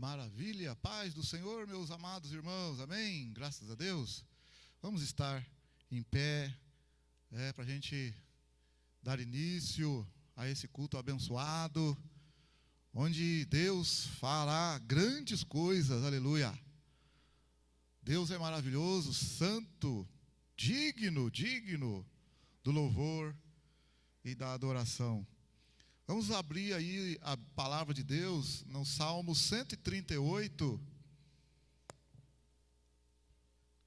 Maravilha, paz do Senhor, meus amados irmãos, amém? Graças a Deus. Vamos estar em pé, para a gente dar início a esse culto abençoado, onde Deus fará grandes coisas, aleluia. Deus é maravilhoso, santo, digno do louvor e da adoração. Vamos abrir aí a palavra de Deus no Salmo 138.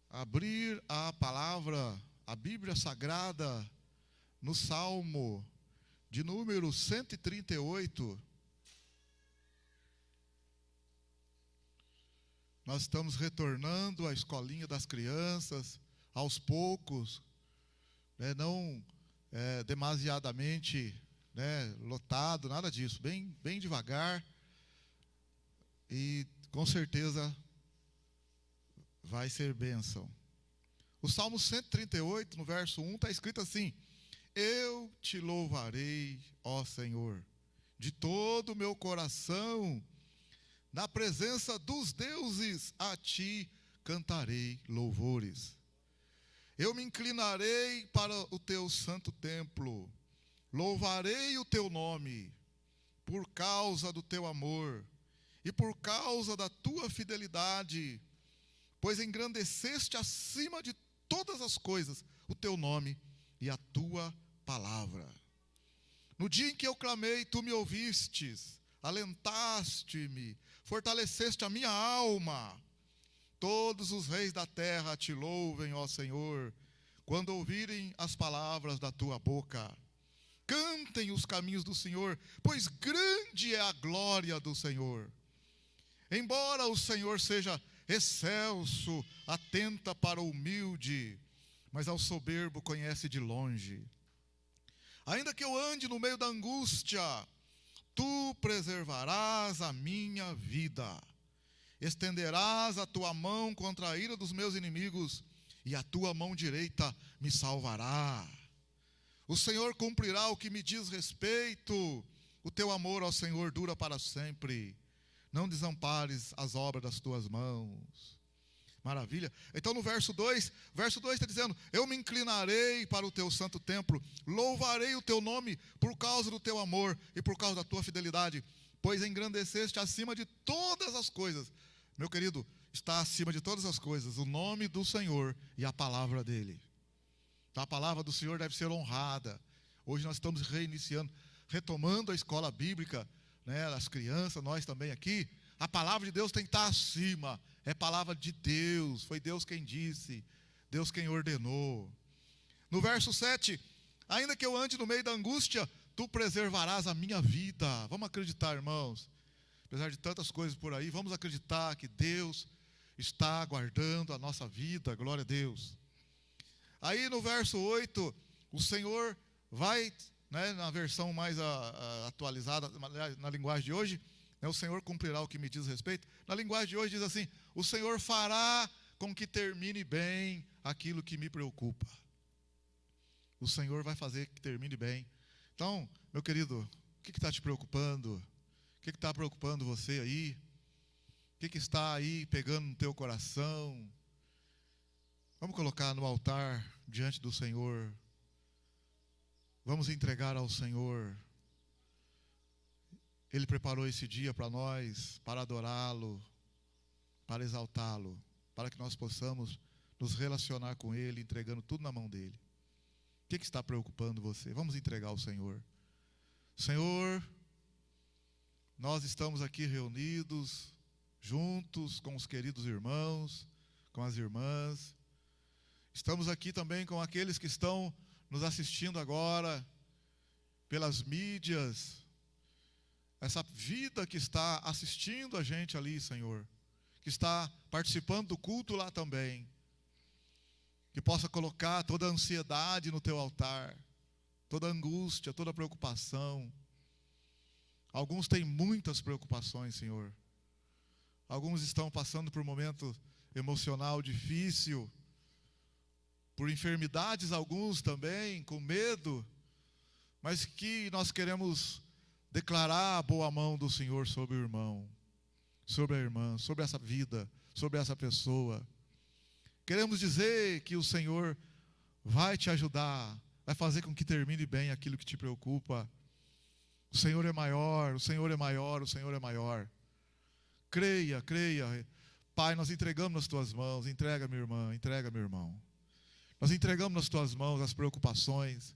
Abrir a palavra, a Bíblia Sagrada, no Salmo de número 138. Nós estamos retornando à escolinha das crianças, aos poucos, não demasiadamente lotado, nada disso, bem devagar, e com certeza vai ser bênção. O Salmo 138, no verso 1, está escrito assim: Eu te louvarei, ó Senhor, de todo o meu coração, na presença dos deuses, a ti cantarei louvores. Eu me inclinarei para o teu santo templo, louvarei o teu nome, por causa do teu amor e por causa da tua fidelidade, pois engrandeceste acima de todas as coisas o teu nome e a tua palavra. No dia em que eu clamei, tu me ouvistes, alentaste-me, fortaleceste a minha alma. Todos os reis da terra te louvem, ó Senhor, quando ouvirem as palavras da tua boca. Cantem os caminhos do Senhor, pois grande é a glória do Senhor. Embora o Senhor seja excelso, atenta para o humilde, mas ao soberbo conhece de longe. Ainda que eu ande no meio da angústia, tu preservarás a minha vida. Estenderás a tua mão contra a ira dos meus inimigos, e a tua mão direita me salvará. O Senhor cumprirá o que me diz respeito. O teu amor ao Senhor dura para sempre. Não desampares as obras das tuas mãos. Maravilha. Então no verso 2 está dizendo: Eu me inclinarei para o teu santo templo, louvarei o teu nome por causa do teu amor e por causa da tua fidelidade, pois engrandeceste acima de todas as coisas. Meu querido, está acima de todas as coisas o nome do Senhor e a palavra dele. Então, a palavra do Senhor deve ser honrada. Hoje nós estamos retomando a escola bíblica, as crianças, nós também aqui. A palavra de Deus tem que estar acima. É palavra de Deus, foi Deus quem disse, Deus quem ordenou. No verso 7, ainda que eu ande no meio da angústia, tu preservarás a minha vida. Vamos acreditar, irmãos. Apesar de tantas coisas por aí, vamos acreditar que Deus está guardando a nossa vida, glória a Deus. Aí no verso 8, o Senhor vai, na versão mais atualizada, na linguagem de hoje, o Senhor cumprirá o que me diz respeito. Na linguagem de hoje diz assim: o Senhor fará com que termine bem aquilo que me preocupa. O Senhor vai fazer que termine bem. Então, meu querido, o que está te preocupando? O que está preocupando você aí? O que está aí pegando no teu coração? Vamos colocar no altar diante do Senhor. Vamos entregar ao Senhor. Ele preparou esse dia para nós, para adorá-lo, para exaltá-lo, para que nós possamos nos relacionar com Ele, entregando tudo na mão dEle. O que está preocupando você? Vamos entregar ao Senhor. Senhor, nós estamos aqui reunidos, juntos com os queridos irmãos, com as irmãs. Estamos aqui também com aqueles que estão nos assistindo agora, pelas mídias, essa vida que está assistindo a gente ali, Senhor, que está participando do culto lá também, que possa colocar toda a ansiedade no teu altar, toda a angústia, toda a preocupação. Alguns têm muitas preocupações, Senhor. Alguns estão passando por um momento emocional difícil, por enfermidades, alguns também, com medo, mas que nós queremos declarar a boa mão do Senhor sobre o irmão. sobre a irmã, sobre essa vida, sobre essa pessoa. Queremos dizer que o Senhor vai te ajudar, vai fazer com que termine bem aquilo que te preocupa. O Senhor é maior, o Senhor é maior, o Senhor é maior. Creia, creia. Pai, nós entregamos nas tuas mãos. Entrega, minha irmã, entrega, meu irmão. Nós entregamos nas tuas mãos as preocupações,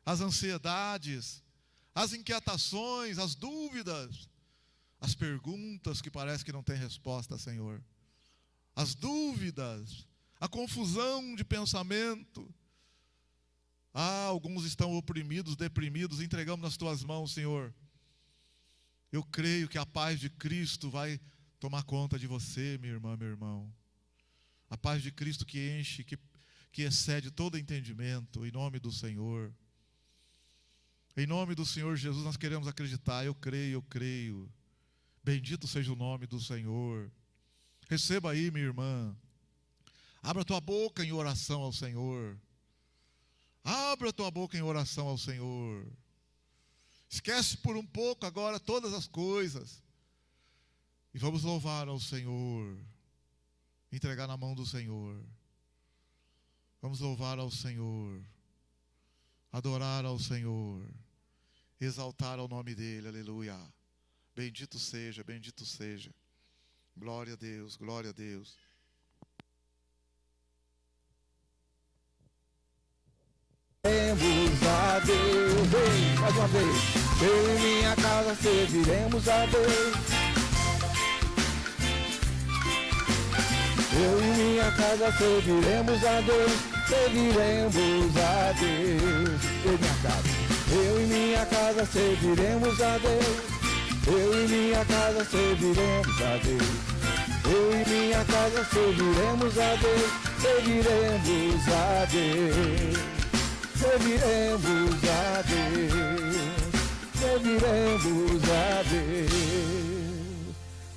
as ansiedades, as inquietações, as dúvidas, as perguntas que parece que não tem resposta, Senhor. As dúvidas, a confusão de pensamento. Alguns estão oprimidos, deprimidos. Entregamos nas tuas mãos, Senhor. Eu creio que a paz de Cristo vai tomar conta de você, minha irmã, meu irmão. A paz de Cristo que enche, que excede todo entendimento, em nome do Senhor. Em nome do Senhor Jesus, nós queremos acreditar. Eu creio, eu creio. Bendito seja o nome do Senhor. Receba aí, minha irmã. Abra a tua boca em oração ao Senhor. Abra a tua boca em oração ao Senhor. Esquece por um pouco agora todas as coisas. E vamos louvar ao Senhor. Entregar na mão do Senhor. Vamos louvar ao Senhor. Adorar ao Senhor. Exaltar ao nome dEle. Aleluia. Bendito seja, bendito seja. Glória a Deus, glória a Deus. Serviremos a Deus, mais uma vez. Eu e minha casa serviremos a Deus. Eu e minha casa serviremos a Deus. Serviremos a Deus. Eu e minha casa serviremos a Deus. Eu e minha casa serviremos a Deus. Eu e minha casa serviremos a Deus. Serviremos a Deus. Serviremos a Deus, serviremos a Deus.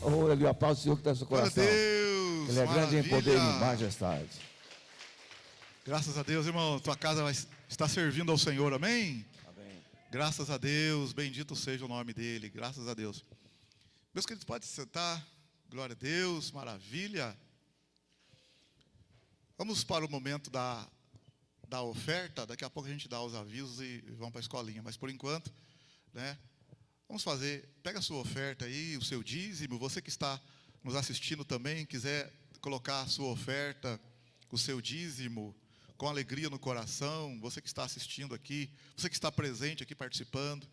Oh, ele aplaude o Senhor que está no seu coração. Deus, Ele é maravilha. grande em poder e em majestade. Graças a Deus, irmão. Tua casa está servindo ao Senhor, amém? Amém. Graças a Deus, bendito seja o nome dEle, graças a Deus. Meus queridos, pode sentar. Glória a Deus, maravilha. Vamos para o momento da oferta. Daqui a pouco a gente dá os avisos e vamos para a escolinha. Mas por enquanto, né, vamos fazer, pega a sua oferta aí, o seu dízimo. Você que está nos assistindo também, quiser colocar a sua oferta, o seu dízimo, com alegria no coração. Você que está assistindo aqui, você que está presente aqui participando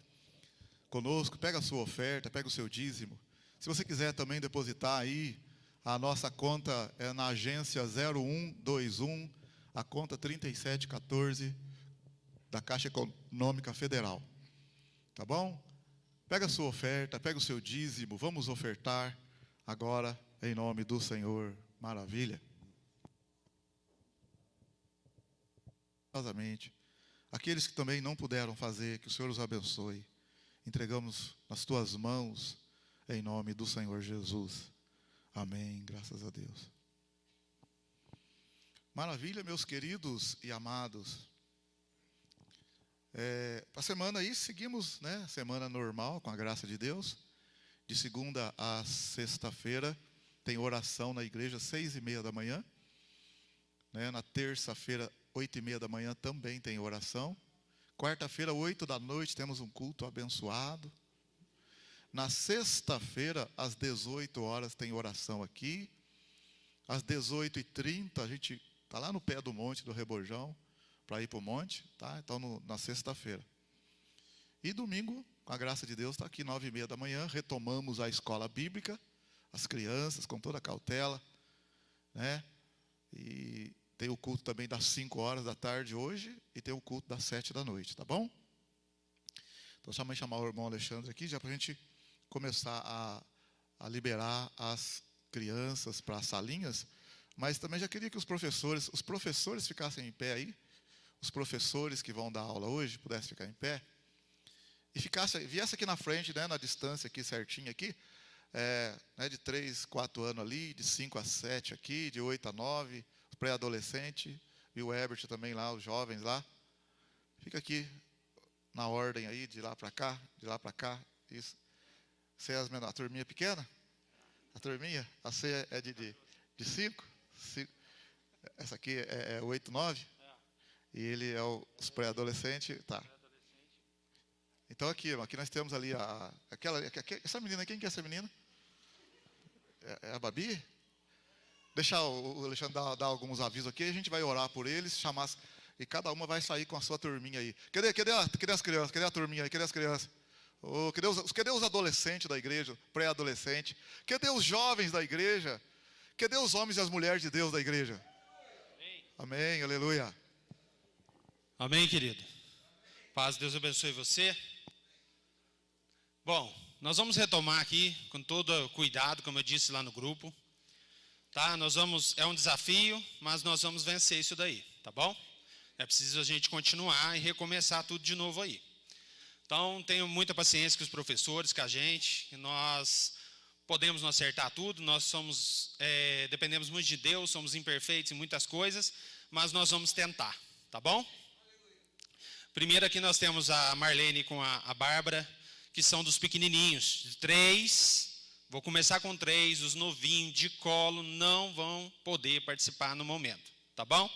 conosco, pega a sua oferta, pega o seu dízimo. Se você quiser também depositar aí, a nossa conta é na agência 0121, a conta 3714 da Caixa Econômica Federal. Tá bom? Pega a sua oferta, pega o seu dízimo, vamos ofertar agora em nome do Senhor. Maravilha. Aqueles que também não puderam fazer, que o Senhor os abençoe. Entregamos nas tuas mãos em nome do Senhor Jesus. Amém. Graças a Deus. Maravilha, meus queridos e amados. A semana aí seguimos, né? Semana normal, com a graça de Deus. De segunda a sexta-feira tem oração na igreja, 6:30 da manhã. Né? Na terça-feira, 8:30 da manhã também tem oração. Quarta-feira, 8 da noite, temos um culto abençoado. Na sexta-feira, às 18 horas, tem oração aqui. Às 18h30, a gente está lá no pé do monte do Rebojão, para ir para o monte, tá? Então, na sexta-feira. E domingo, com a graça de Deus, está aqui 9:30 da manhã, retomamos a escola bíblica, as crianças, com toda a cautela, né? E tem o culto também das 5 horas da tarde hoje, e tem o culto das 7 da noite, tá bom? Então, também chamar o irmão Alexandre aqui, já para a gente começar a liberar as crianças para as salinhas. Mas também já queria que os professores ficassem em pé aí. Os professores que vão dar aula hoje pudessem ficar em pé. E viesse aqui na frente, né, na distância aqui certinho aqui. Né, de 3, 4 anos ali, de 5 a 7 aqui, de 8 a 9, pré-adolescente. E o Herbert também lá, os jovens lá. Fica aqui na ordem aí, de lá para cá, de lá para cá. Isso. Você é a turminha pequena? A turminha? A C é de 5? Essa aqui é 8, 9? E ele é os pré-adolescentes, tá. Então aqui nós temos ali essa menina, quem que é essa menina? É a Babi? Deixar o Alexandre dar alguns avisos aqui, a gente vai orar por eles, chamar, e cada uma vai sair com a sua turminha aí. Cadê as crianças? Cadê a turminha aí? Cadê as crianças? Oh, cadê os adolescentes da igreja, pré-adolescente? Cadê os jovens da igreja? Cadê os homens e as mulheres de Deus da igreja? Amém, aleluia. Amém, querido. Paz, Deus abençoe você. Bom, nós vamos retomar aqui com todo cuidado, como eu disse lá no grupo. Tá? É um desafio, mas nós vamos vencer isso daí, tá bom? É preciso a gente continuar e recomeçar tudo de novo aí. Então, tenho muita paciência com os professores, com a gente. Nós podemos não acertar tudo, nós dependemos muito de Deus, somos imperfeitos em muitas coisas, mas nós vamos tentar, tá bom? Primeiro aqui nós temos a Marlene com a Bárbara, que são dos pequenininhos, de 3. Vou começar com 3, os novinhos de colo não vão poder participar no momento, tá bom?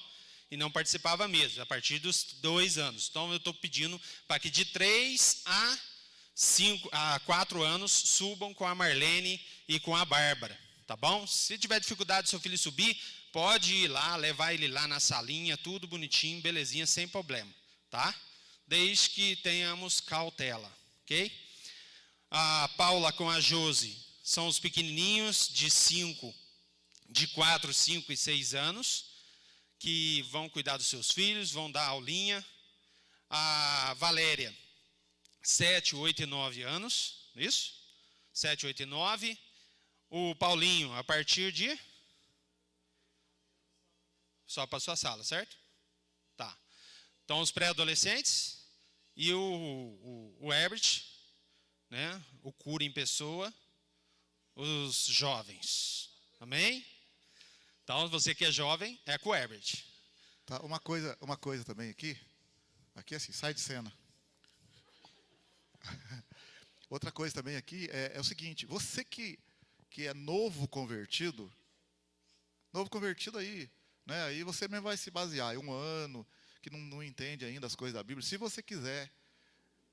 E não participava mesmo, a partir dos 2 anos. Então eu estou pedindo para que de 3 a 4 anos subam com a Marlene e com a Bárbara, tá bom? Se tiver dificuldade do seu filho subir, pode ir lá, levar ele lá na salinha, tudo bonitinho, belezinha, sem problema, tá? Desde que tenhamos cautela, ok? A Paula com a Josi são os pequenininhos de 4, 5 e 6 anos, que vão cuidar dos seus filhos, vão dar aulinha. A Valéria, 7, 8 e 9 anos, isso? 7, 8 e 9. O Paulinho, a partir de... Só para a sua sala, certo? Tá. Então, os pré-adolescentes e o Herbert, né? O cura em pessoa, os jovens. Amém? Então, você que é jovem, é com o Herbert. Tá, uma coisa também aqui assim, sai de cena. Outra coisa também aqui é o seguinte, você que é novo convertido aí, né? Aí você mesmo vai se basear em 1 ano, que não entende ainda as coisas da Bíblia. Se você quiser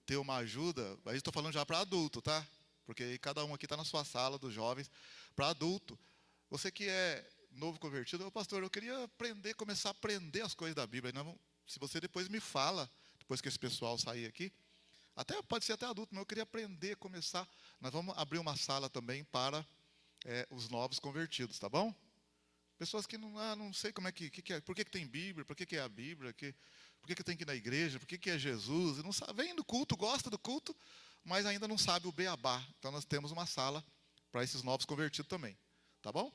ter uma ajuda, aí estou falando já para adulto, tá? Porque aí cada um aqui está na sua sala dos jovens, para adulto. Você que é novo convertido, pastor, eu queria começar a aprender as coisas da Bíblia. Se você depois me fala, depois que esse pessoal sair aqui, pode ser até adulto, mas eu queria aprender, começar. Nós vamos abrir uma sala também para os novos convertidos, tá bom? Pessoas que não sei como é que é, por que tem Bíblia, por que é a Bíblia, por que tem que ir na igreja, por que é Jesus, não sabe, vem do culto, gosta do culto, mas ainda não sabe o beabá. Então nós temos uma sala para esses novos convertidos também, tá bom?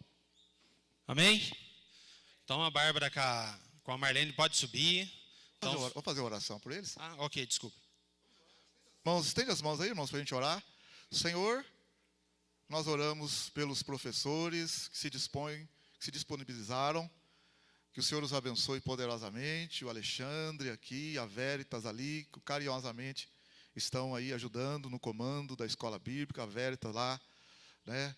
Amém? Então a Bárbara com a Marlene pode subir. Então... Vou fazer uma oração por eles? Ok, desculpa. Irmãos, estende as mãos aí, irmãos, para a gente orar. Senhor, nós oramos pelos professores que se disponibilizaram, que o Senhor os abençoe poderosamente, o Alexandre aqui, a Veritas ali, que carinhosamente estão aí ajudando no comando da escola bíblica, a Veritas lá, né?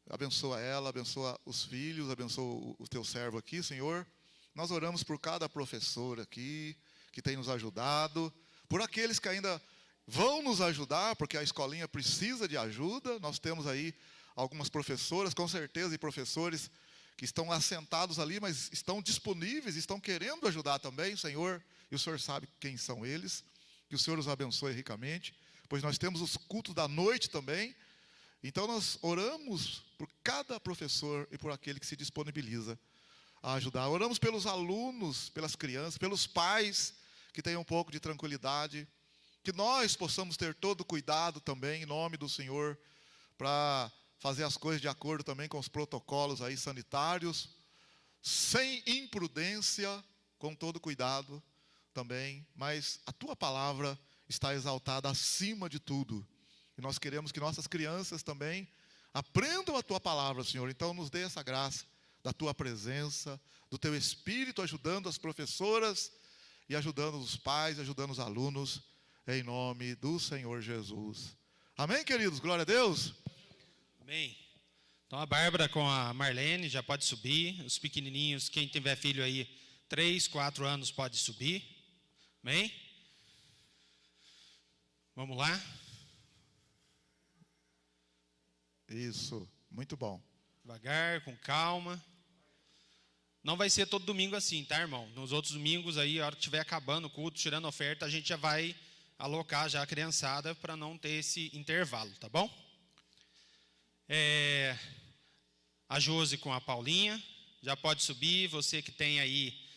Abençoa ela, abençoa os filhos, abençoa o teu servo aqui, Senhor. Nós oramos por cada professor aqui, que tem nos ajudado, por aqueles que ainda vão nos ajudar, porque a escolinha precisa de ajuda. Nós temos aí algumas professoras, com certeza, e professores que estão assentados ali, mas estão disponíveis, estão querendo ajudar também, Senhor, e o Senhor sabe quem são eles. Que o Senhor os abençoe ricamente, pois nós temos os cultos da noite também. Então nós oramos por cada professor e por aquele que se disponibiliza a ajudar. Oramos pelos alunos, pelas crianças, pelos pais que tenham um pouco de tranquilidade, que nós possamos ter todo cuidado também, em nome do Senhor, para fazer as coisas de acordo também com os protocolos aí sanitários, sem imprudência, com todo cuidado também, mas a tua palavra está exaltada acima de tudo. E nós queremos que nossas crianças também aprendam a tua palavra, Senhor. Então nos dê essa graça da tua presença, do teu Espírito, ajudando as professoras e ajudando os pais, ajudando os alunos, em nome do Senhor Jesus. Amém, queridos? Glória a Deus. Amém. Então a Bárbara com a Marlene já pode subir. Os pequenininhos, quem tiver filho aí, 3, 4 anos pode subir. Amém? Vamos lá? Isso, muito bom. Devagar, com calma. Não vai ser todo domingo assim, tá, irmão? Nos outros domingos aí, a hora que estiver acabando o culto, tirando oferta, a gente já vai alocar já a criançada para não ter esse intervalo, tá bom? A Josi com a Paulinha, já pode subir. Você que tem aí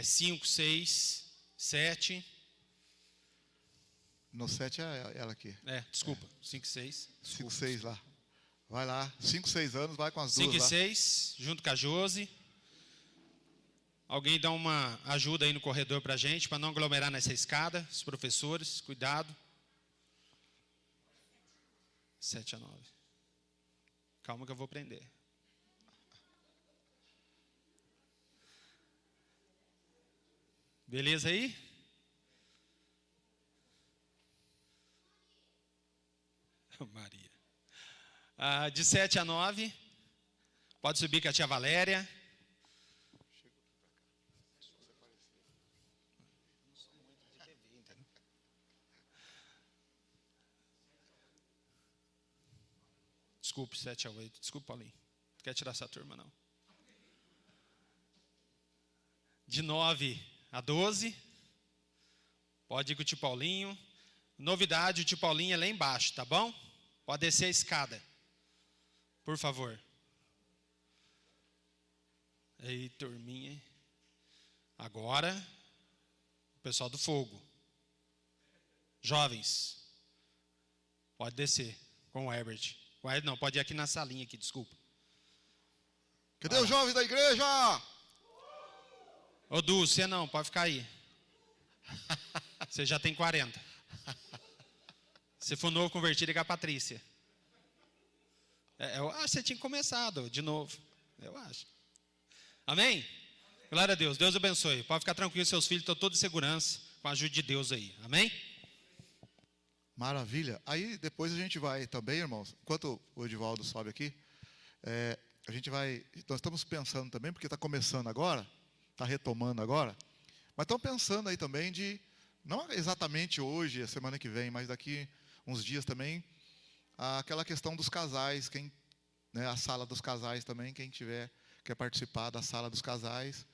5, 6, 7. No 7 é ela aqui. Desculpa, 5, 6. 5, 6 lá. Vai lá, 5, 6 anos, vai com as 5 duas e lá. 6, junto com a Josi. Alguém dá uma ajuda aí no corredor para a gente, para não aglomerar nessa escada. Os professores, cuidado. 7 a 9. Calma que eu vou prender. Beleza aí? Maria. De 7 a 9. Pode subir com a tia Valéria. Desculpe, 7 a 8. Desculpa, Paulinho. Não quer tirar essa turma, não. De 9 a 12. Pode ir com o tio Paulinho. Novidade, o tio Paulinho é lá embaixo, tá bom? Pode descer a escada. Por favor. Aí, turminha. Agora, o pessoal do fogo. Jovens. Pode descer com o Herbert. Não, pode ir aqui na salinha aqui, desculpa. Cadê os jovens da igreja? Ô, Du, você não, pode ficar aí. Você já tem 40. Se for novo convertido, é com a Patrícia. Eu acho que você tinha começado de novo. Eu acho. Amém? Glória a Deus. Deus abençoe. Pode ficar tranquilo, seus filhos estão todos em segurança, com a ajuda de Deus aí. Amém? Maravilha. Aí depois a gente vai também, irmãos, enquanto o Edivaldo sobe aqui, a gente vai, nós estamos pensando também, porque está começando agora, está retomando agora, mas estamos pensando aí também de, não exatamente hoje, a semana que vem, mas daqui uns dias também, aquela questão dos casais, a sala dos casais também, quem quer participar da sala dos casais,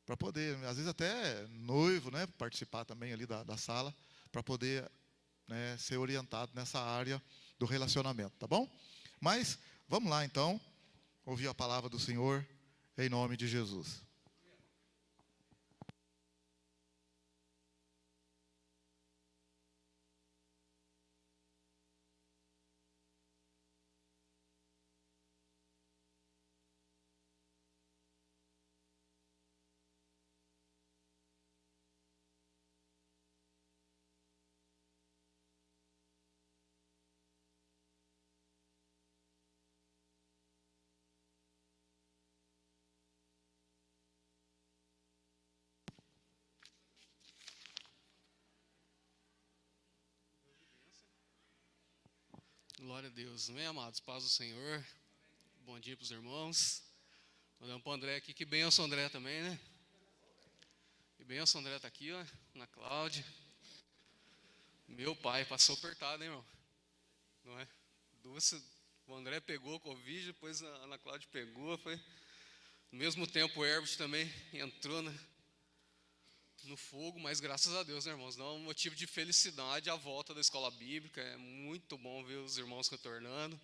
para poder, às vezes até noivo, participar também ali da sala, para poder ser orientado nessa área do relacionamento, tá bom? Mas vamos lá então, ouvir a palavra do Senhor em nome de Jesus. Glória a Deus, amém, amados? Paz do Senhor. Bom dia para os irmãos. Olhando para o André aqui, que benção o André também, né? Que benção o André está aqui, ó, na Cláudia. Meu pai, passou apertado, hein, irmão? Não é? O André pegou Covid, depois a Ana Cláudia pegou, foi. No mesmo tempo o Herbert também entrou no fogo, mas graças a Deus, né, irmãos? Não é um motivo de felicidade a volta da escola bíblica. É muito bom ver os irmãos retornando.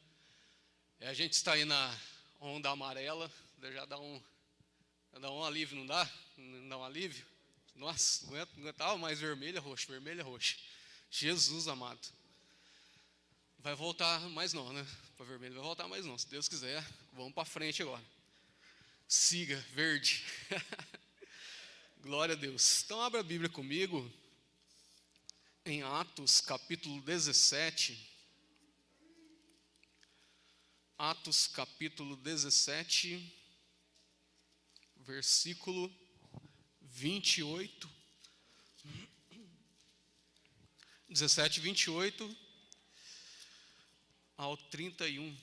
A gente está aí na onda amarela, já dá um alívio, não dá? Não dá um alívio? Nossa, não aguentava mais vermelha, roxa. Jesus amado. Vai voltar mais não, né? Para vermelho vai voltar mais não. Se Deus quiser, vamos para frente agora. Siga, verde. Glória a Deus. Então, abra a Bíblia comigo em Atos, capítulo 17. Atos, capítulo 17, versículo 28. 17, 28 ao 31.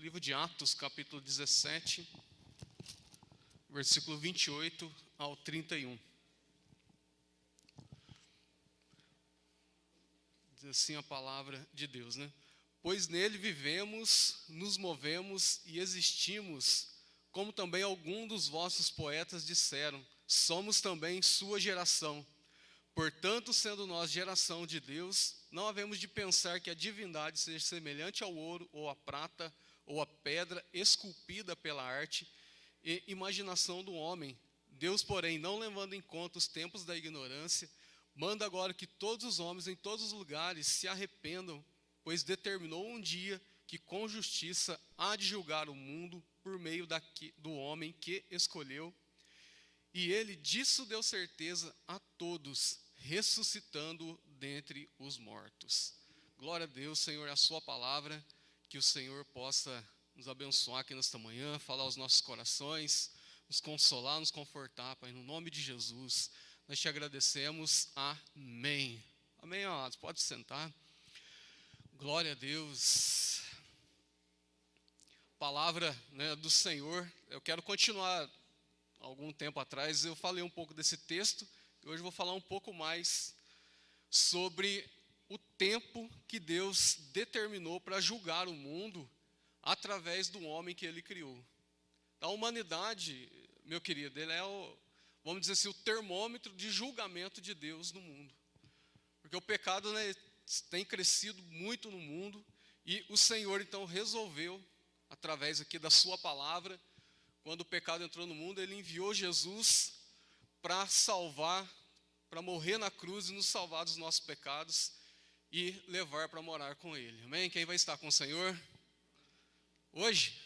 livro de Atos, capítulo 17, versículo 28 ao 31. Diz assim a palavra de Deus, né? Pois nele vivemos, nos movemos e existimos, como também alguns dos vossos poetas disseram, somos também sua geração. Portanto, sendo nós geração de Deus, não havemos de pensar que a divindade seja semelhante ao ouro, ou à prata, ou à pedra esculpida pela arte e imaginação do homem. Deus, porém, não levando em conta os tempos da ignorância, manda agora que todos os homens em todos os lugares se arrependam, pois determinou um dia que com justiça há de julgar o mundo por meio do homem que escolheu. E ele disso deu certeza a todos, ressuscitando dentre os mortos. Glória a Deus, Senhor, a sua palavra, que o Senhor possa nos abençoar aqui nesta manhã, falar aos nossos corações, nos consolar, nos confortar, Pai, no nome de Jesus, nós te agradecemos, amém. Amém, amados, pode sentar. Glória a Deus. Palavra, né, do Senhor, eu quero continuar. Algum tempo atrás eu falei um pouco desse texto, e hoje eu vou falar um pouco mais sobre o tempo que Deus determinou para julgar o mundo através do homem que ele criou. A humanidade, meu querido, ele é vamos dizer assim, o termômetro de julgamento de Deus no mundo. Porque o pecado, né, tem crescido muito no mundo, e o Senhor então resolveu, através aqui da sua palavra, quando o pecado entrou no mundo, ele enviou Jesus para salvar, para morrer na cruz e nos salvar dos nossos pecados e levar para morar com ele. Amém? Quem vai estar com o Senhor? Hoje?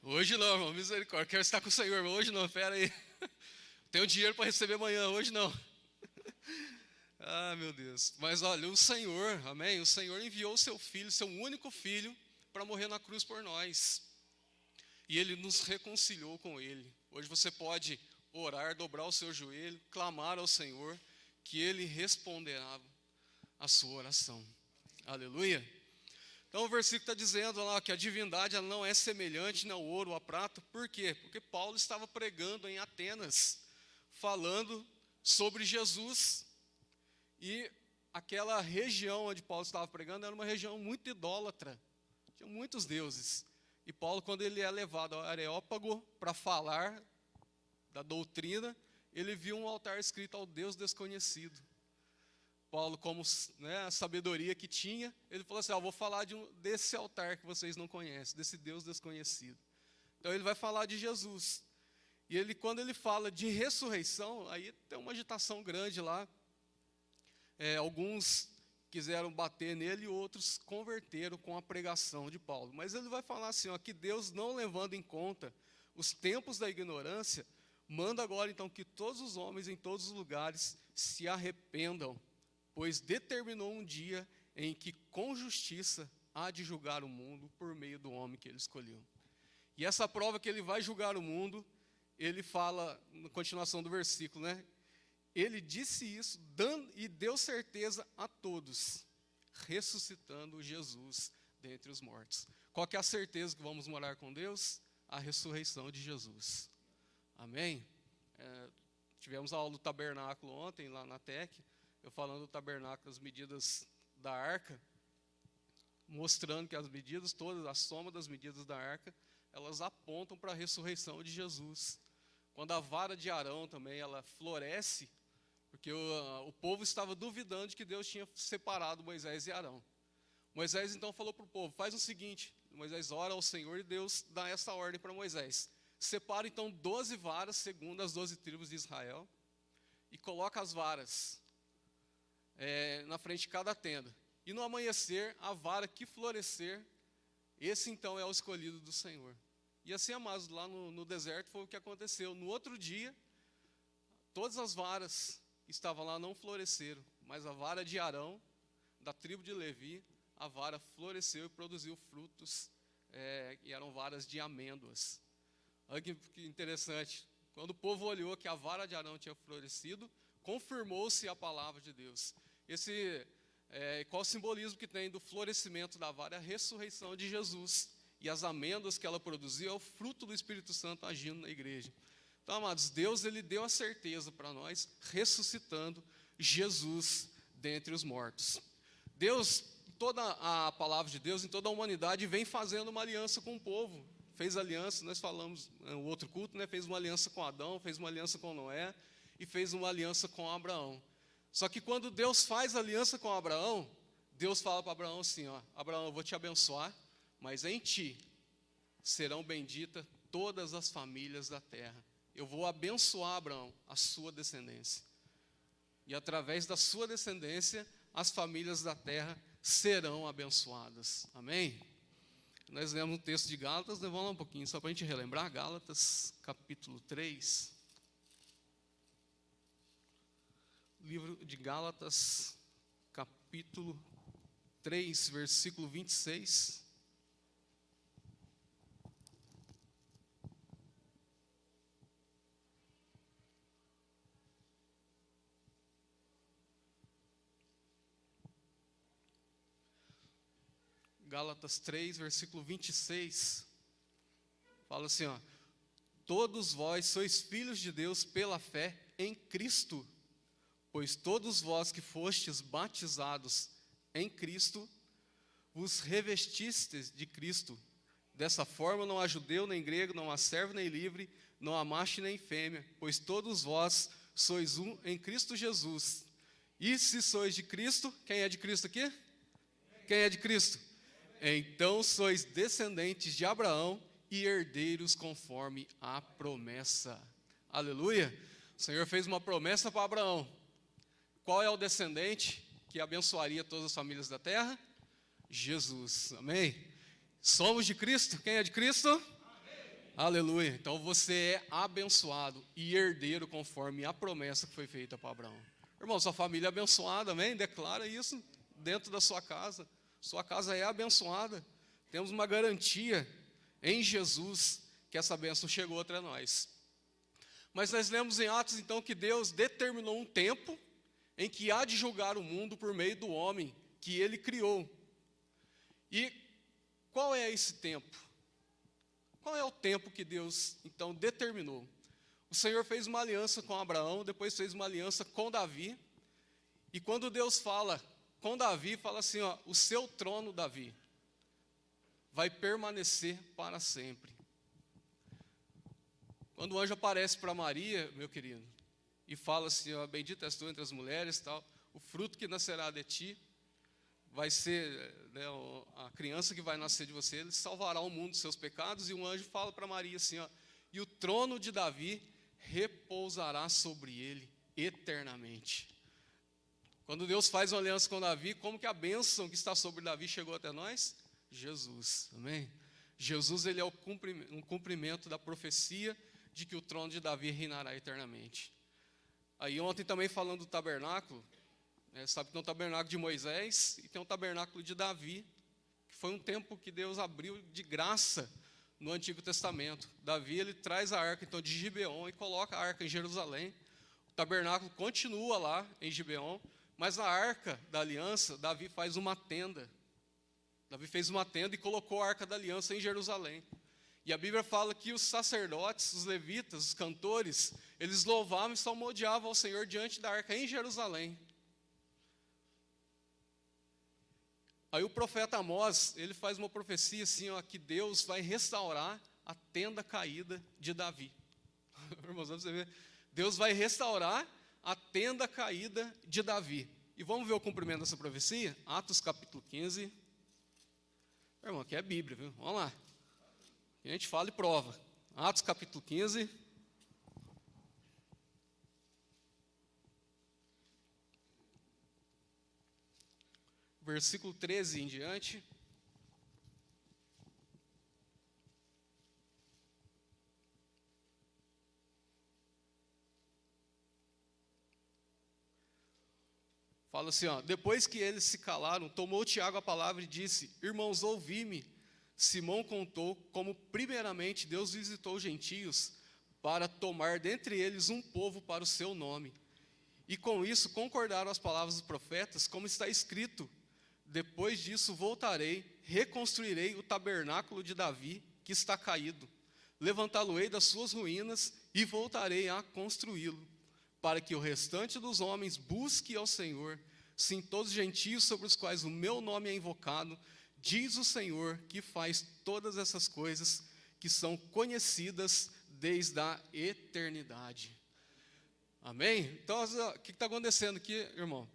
Hoje não, irmão, misericórdia. Quero estar com o Senhor, mas hoje não, pera aí. Tenho dinheiro para receber amanhã, hoje não. Ah, meu Deus. Mas olha, o Senhor, amém? O Senhor enviou o seu filho, seu único filho, para morrer na cruz por nós. E ele nos reconciliou com ele. Hoje você pode orar, dobrar o seu joelho, clamar ao Senhor, que ele responderá a sua oração. Aleluia. Então o versículo está dizendo lá que a divindade ela não é semelhante ao ouro ou à prata. Por quê? Porque Paulo estava pregando em Atenas, falando sobre Jesus. E aquela região onde Paulo estava pregando era uma região muito idólatra. Tinha muitos deuses. E Paulo, quando ele é levado ao Areópago para falar da doutrina, ele viu um altar escrito ao Deus desconhecido. Paulo, como, né, a sabedoria que tinha, ele falou assim, vou falar desse altar que vocês não conhecem, desse Deus desconhecido. Então ele vai falar de Jesus. E ele, quando ele fala de ressurreição, aí tem uma agitação grande lá. Alguns quiseram bater nele e outros converteram com a pregação de Paulo. Mas ele vai falar assim, que Deus, não levando em conta os tempos da ignorância, manda agora então que todos os homens em todos os lugares se arrependam, pois determinou um dia em que com justiça há de julgar o mundo por meio do homem que ele escolheu. E essa prova que ele vai julgar o mundo, ele fala, na continuação do versículo, né? Ele disse isso e deu certeza a todos, ressuscitando Jesus dentre os mortos. Qual que é a certeza que vamos morar com Deus? A ressurreição de Jesus. Amém? Tivemos a aula do tabernáculo ontem, lá na TEC, eu falando do tabernáculo, as medidas da arca, mostrando que as medidas todas, a soma das medidas da arca, elas apontam para a ressurreição de Jesus. Quando a vara de Arão também, ela floresce, porque o povo estava duvidando de que Deus tinha separado Moisés e Arão. Moisés então falou para o povo, faz o seguinte, Moisés ora ao Senhor e Deus dá essa ordem para Moisés. Separa então 12 varas, segundo as 12 tribos de Israel, e coloca as varas na frente de cada tenda. E no amanhecer, a vara que florescer, esse então é o escolhido do Senhor. E assim, amados, lá no deserto foi o que aconteceu. No outro dia, todas as varas que estavam lá não floresceram, mas a vara de Arão, da tribo de Levi, a vara floresceu e produziu frutos, e eram varas de amêndoas. Olha que interessante. Quando o povo olhou que a vara de Arão tinha florescido, confirmou-se a palavra de Deus. Qual o simbolismo que tem do florescimento da vara, a ressurreição de Jesus. E as amêndoas que ela produziu é o fruto do Espírito Santo agindo na igreja. Então, amados, Deus ele deu a certeza para nós, ressuscitando Jesus dentre os mortos. Deus, toda a palavra de Deus, em toda a humanidade, vem fazendo uma aliança com o povo. Fez aliança, nós falamos no outro culto, né? Fez uma aliança com Adão, fez uma aliança com Noé e fez uma aliança com Abraão. Só que quando Deus faz aliança com Abraão, Deus fala para Abraão assim, ó, Abraão, eu vou te abençoar, mas em ti serão benditas todas as famílias da terra. Eu vou abençoar, Abraão, a sua descendência. E através da sua descendência, as famílias da terra serão abençoadas. Amém? Nós lemos um texto de Gálatas, vamos lá um pouquinho, só para a gente relembrar, Gálatas, capítulo 3. Livro de Gálatas, capítulo 3, versículo 26. Gálatas 3, versículo 26. Fala assim, ó: todos vós sois filhos de Deus pela fé em Cristo. Pois todos vós que fostes batizados em Cristo, vos revestistes de Cristo. Dessa forma não há judeu nem grego, não há servo nem livre, não há macho nem fêmea, pois todos vós sois um em Cristo Jesus. E se sois de Cristo, quem é de Cristo aqui? Quem é de Cristo? Então sois descendentes de Abraão e herdeiros conforme a promessa. Aleluia! O Senhor fez uma promessa para Abraão. Qual é o descendente que abençoaria todas as famílias da terra? Jesus, amém? Somos de Cristo, quem é de Cristo? Amém. Aleluia, então você é abençoado e herdeiro conforme a promessa que foi feita para Abraão. Irmão, sua família é abençoada, amém? Declara isso dentro da sua casa é abençoada, temos uma garantia em Jesus que essa bênção chegou até nós. Mas nós lemos em Atos então que Deus determinou um tempo em que há de julgar o mundo por meio do homem que ele criou. E qual é esse tempo? Qual é o tempo que Deus, então, determinou? O Senhor fez uma aliança com Abraão, depois fez uma aliança com Davi. E quando Deus fala com Davi, fala assim, ó, o seu trono, Davi, vai permanecer para sempre. Quando o anjo aparece para Maria, meu querido, e fala assim, ó, bendita és tu entre as mulheres, tal, o fruto que nascerá de ti vai ser, né, a criança que vai nascer de você, ele salvará o mundo dos seus pecados. E um anjo fala para Maria assim, ó, e o trono de Davi repousará sobre ele eternamente. Quando Deus faz uma aliança com Davi, como que a bênção que está sobre Davi chegou até nós? Jesus, amém? Jesus, ele é um cumprimento da profecia de que o trono de Davi reinará eternamente. Aí ontem também falando do tabernáculo, sabe que tem um tabernáculo de Moisés e tem um tabernáculo de Davi, que foi um tempo que Deus abriu de graça no Antigo Testamento. Davi, ele traz a arca então de Gibeon e coloca a arca em Jerusalém. O tabernáculo continua lá em Gibeon, mas a arca da aliança, Davi faz uma tenda. Davi fez uma tenda e colocou a arca da aliança em Jerusalém. E a Bíblia fala que os sacerdotes, os levitas, os cantores, eles louvavam e salmodiavam ao Senhor diante da arca em Jerusalém. Aí o profeta Amós, ele faz uma profecia assim, ó, que Deus vai restaurar a tenda caída de Davi. Irmãos, você vê, Deus vai restaurar a tenda caída de Davi. E vamos ver o cumprimento dessa profecia? Atos capítulo 15. Irmão, aqui é Bíblia, viu? Vamos lá. A gente fala e prova. Atos capítulo 15. Versículo 13 em diante. Fala assim, ó, depois que eles se calaram, tomou Tiago a palavra e disse, irmãos, ouvi-me. Simão contou como primeiramente Deus visitou os gentios para tomar dentre eles um povo para o seu nome. e com isso concordaram as palavras dos profetas, como está escrito: depois disso voltarei, reconstruirei o tabernáculo de Davi, que está caído, levantá-lo-ei das suas ruínas e voltarei a construí-lo, para que o restante dos homens busque ao Senhor, sim, todos os gentios sobre os quais o meu nome é invocado, diz o Senhor, que faz todas essas coisas que são conhecidas desde a eternidade. Amém? Então, o que está acontecendo aqui, irmão?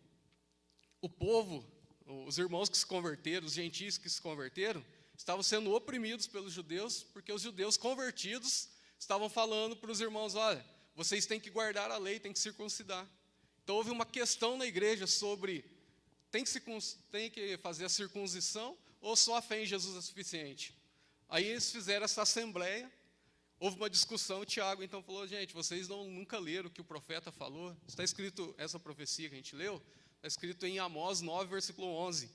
O povo, os irmãos que se converteram, os gentios que se converteram, estavam sendo oprimidos pelos judeus, porque os judeus convertidos estavam falando para os irmãos: olha, vocês têm que guardar a lei, têm que circuncidar. Então houve uma questão na igreja sobre tem que fazer a circuncisão ou só a fé em Jesus é suficiente? Aí eles fizeram essa assembleia, houve uma discussão, Tiago então falou: gente, vocês nunca leram o que o profeta falou? Está escrito, essa profecia que a gente leu, está escrito em Amós 9, versículo 11,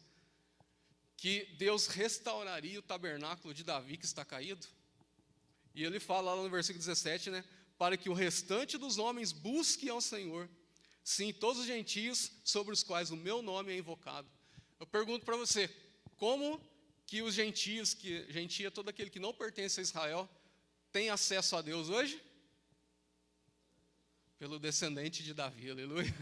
que Deus restauraria o tabernáculo de Davi que está caído. E ele fala lá no versículo 17, né, para que o restante dos homens busque ao Senhor, sim, todos os gentios sobre os quais o meu nome é invocado. Eu pergunto para você, como que os gentios, gentia todo aquele que não pertence a Israel, tem acesso a Deus hoje? Pelo descendente de Davi, aleluia.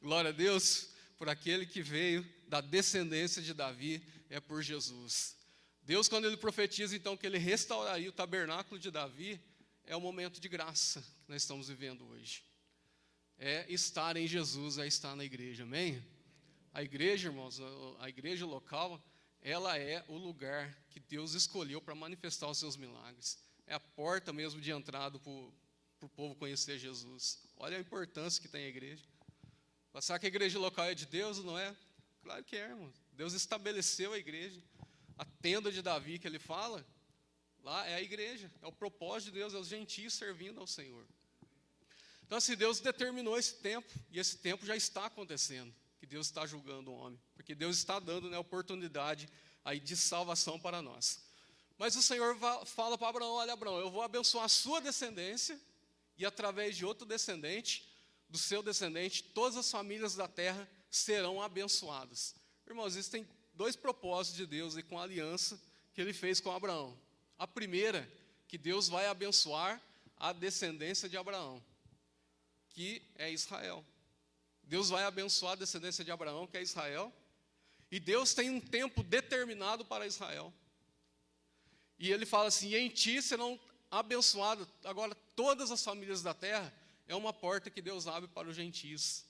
Glória a Deus, por aquele que veio da descendência de Davi, é por Jesus. Deus, quando Ele profetiza, então, que Ele restauraria o tabernáculo de Davi, é o momento de graça que nós estamos vivendo hoje. É estar em Jesus, é estar na igreja, amém? A igreja, irmãos, a igreja local, ela é o lugar que Deus escolheu para manifestar os seus milagres. É a porta mesmo de entrada para o povo conhecer Jesus. Olha a importância que tem a igreja. Pensar que a igreja local é de Deus, não é? Claro que é, irmão. Deus estabeleceu a igreja. A tenda de Davi que ele fala, lá é a igreja, é o propósito de Deus, é os gentios servindo ao Senhor. Então, assim, Deus determinou esse tempo, e esse tempo já está acontecendo, que Deus está julgando o homem, porque Deus está dando, né, oportunidade aí de salvação para nós. Mas o Senhor fala para Abraão: olha, Abraão, eu vou abençoar a sua descendência, e através de outro descendente, do seu descendente, todas as famílias da terra serão abençoadas. Irmãos, existem dois propósitos de Deus e com a aliança que Ele fez com Abraão. A primeira, que Deus vai abençoar a descendência de Abraão, que é Israel. Deus vai abençoar a descendência de Abraão, que é Israel, e Deus tem um tempo determinado para Israel. E Ele fala assim: em ti serão abençoadas. Agora, todas as famílias da terra é uma porta que Deus abre para os gentios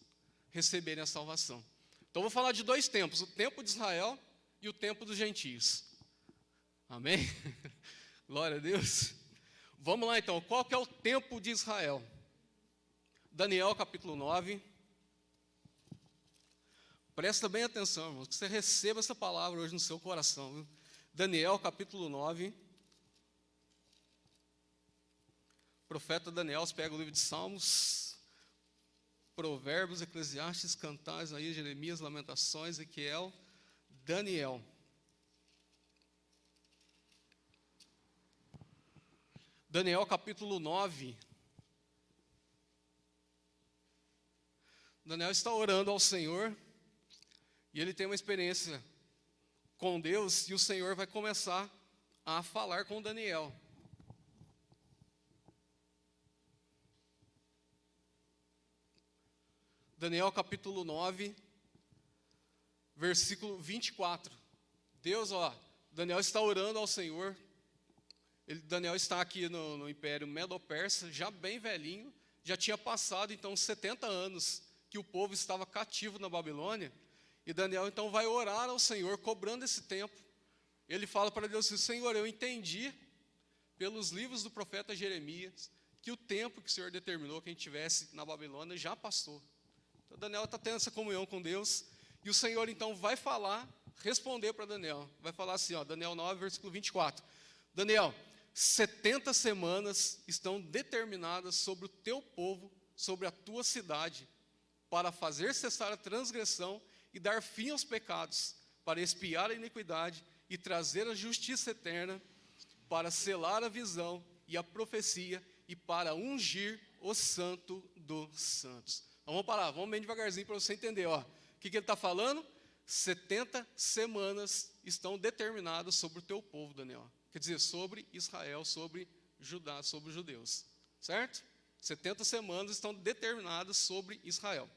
receberem a salvação. Então, vou falar de dois tempos: o tempo de Israel e o tempo dos gentios. Amém? Glória a Deus. Vamos lá, então. Qual que é o tempo de Israel? Daniel, capítulo 9. Presta bem atenção, irmãos, que você receba essa palavra hoje no seu coração, viu? Daniel, capítulo 9. O profeta Daniel pega o livro de Salmos, Provérbios, Eclesiastes, Cantares, aí, Jeremias, Lamentações, Ezequiel, Daniel. Daniel, capítulo 9. Daniel está orando ao Senhor, e ele tem uma experiência com Deus, e o Senhor vai começar a falar com Daniel. Daniel capítulo 9, versículo 24. Deus, Daniel está orando ao Senhor. Daniel está aqui no Império Medo-Persa, já bem velhinho, já tinha passado então 70 anos que o povo estava cativo na Babilônia, e Daniel então vai orar ao Senhor, cobrando esse tempo. Ele fala para Deus assim: Senhor, eu entendi pelos livros do profeta Jeremias que o tempo que o Senhor determinou que a gente estivesse na Babilônia já passou. Então Daniel está tendo essa comunhão com Deus, e o Senhor então vai falar, responder para Daniel, vai falar assim, Daniel 9, versículo 24, Daniel, 70 semanas estão determinadas sobre o teu povo, sobre a tua cidade, para fazer cessar a transgressão e dar fim aos pecados, para expiar a iniquidade e trazer a justiça eterna, para selar a visão e a profecia e para ungir o santo dos santos. Vamos parar, vamos bem devagarzinho para você entender. Ó. O que ele está falando? 70 semanas estão determinadas sobre o teu povo, Daniel. Quer dizer, sobre Israel, sobre Judá, sobre os judeus. Certo? 70 semanas estão determinadas sobre Israel.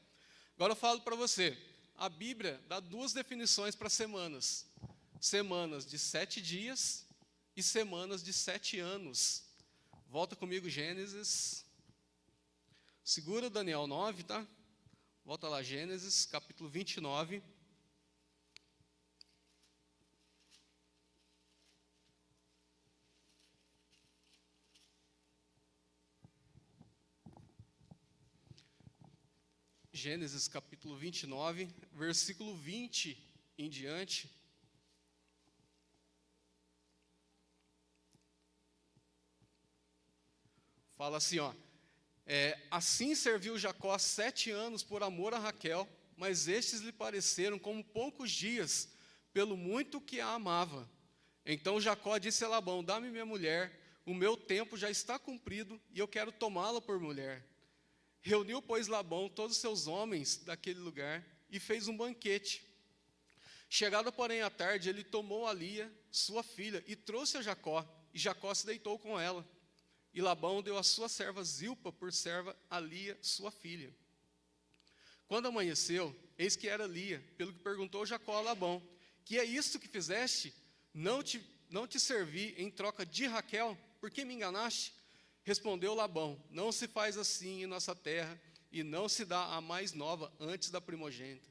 Agora eu falo para você, a Bíblia dá duas definições para semanas. Semanas de 7 dias e semanas de 7 anos. Volta comigo, Gênesis. Segura Daniel 9, tá? Volta lá, Gênesis, capítulo 29. Gênesis, capítulo 29, versículo 20 em diante. Fala assim, ó. Assim serviu Jacó 7 anos por amor a Raquel, mas estes lhe pareceram como poucos dias, pelo muito que a amava. Então Jacó disse a Labão: dá-me minha mulher, o meu tempo já está cumprido e eu quero tomá-la por mulher. Reuniu, pois, Labão todos os seus homens daquele lugar e fez um banquete. Chegada, porém, a tarde, ele tomou a Lia, sua filha, e trouxe a Jacó, e Jacó se deitou com ela. E Labão deu a sua serva Zilpa por serva a Lia, sua filha. Quando amanheceu, eis que era Lia, pelo que perguntou Jacó a Labão: que é isto que fizeste? Não te servi em troca de Raquel? Por que me enganaste? Respondeu Labão: não se faz assim em nossa terra, e não se dá a mais nova antes da primogênita.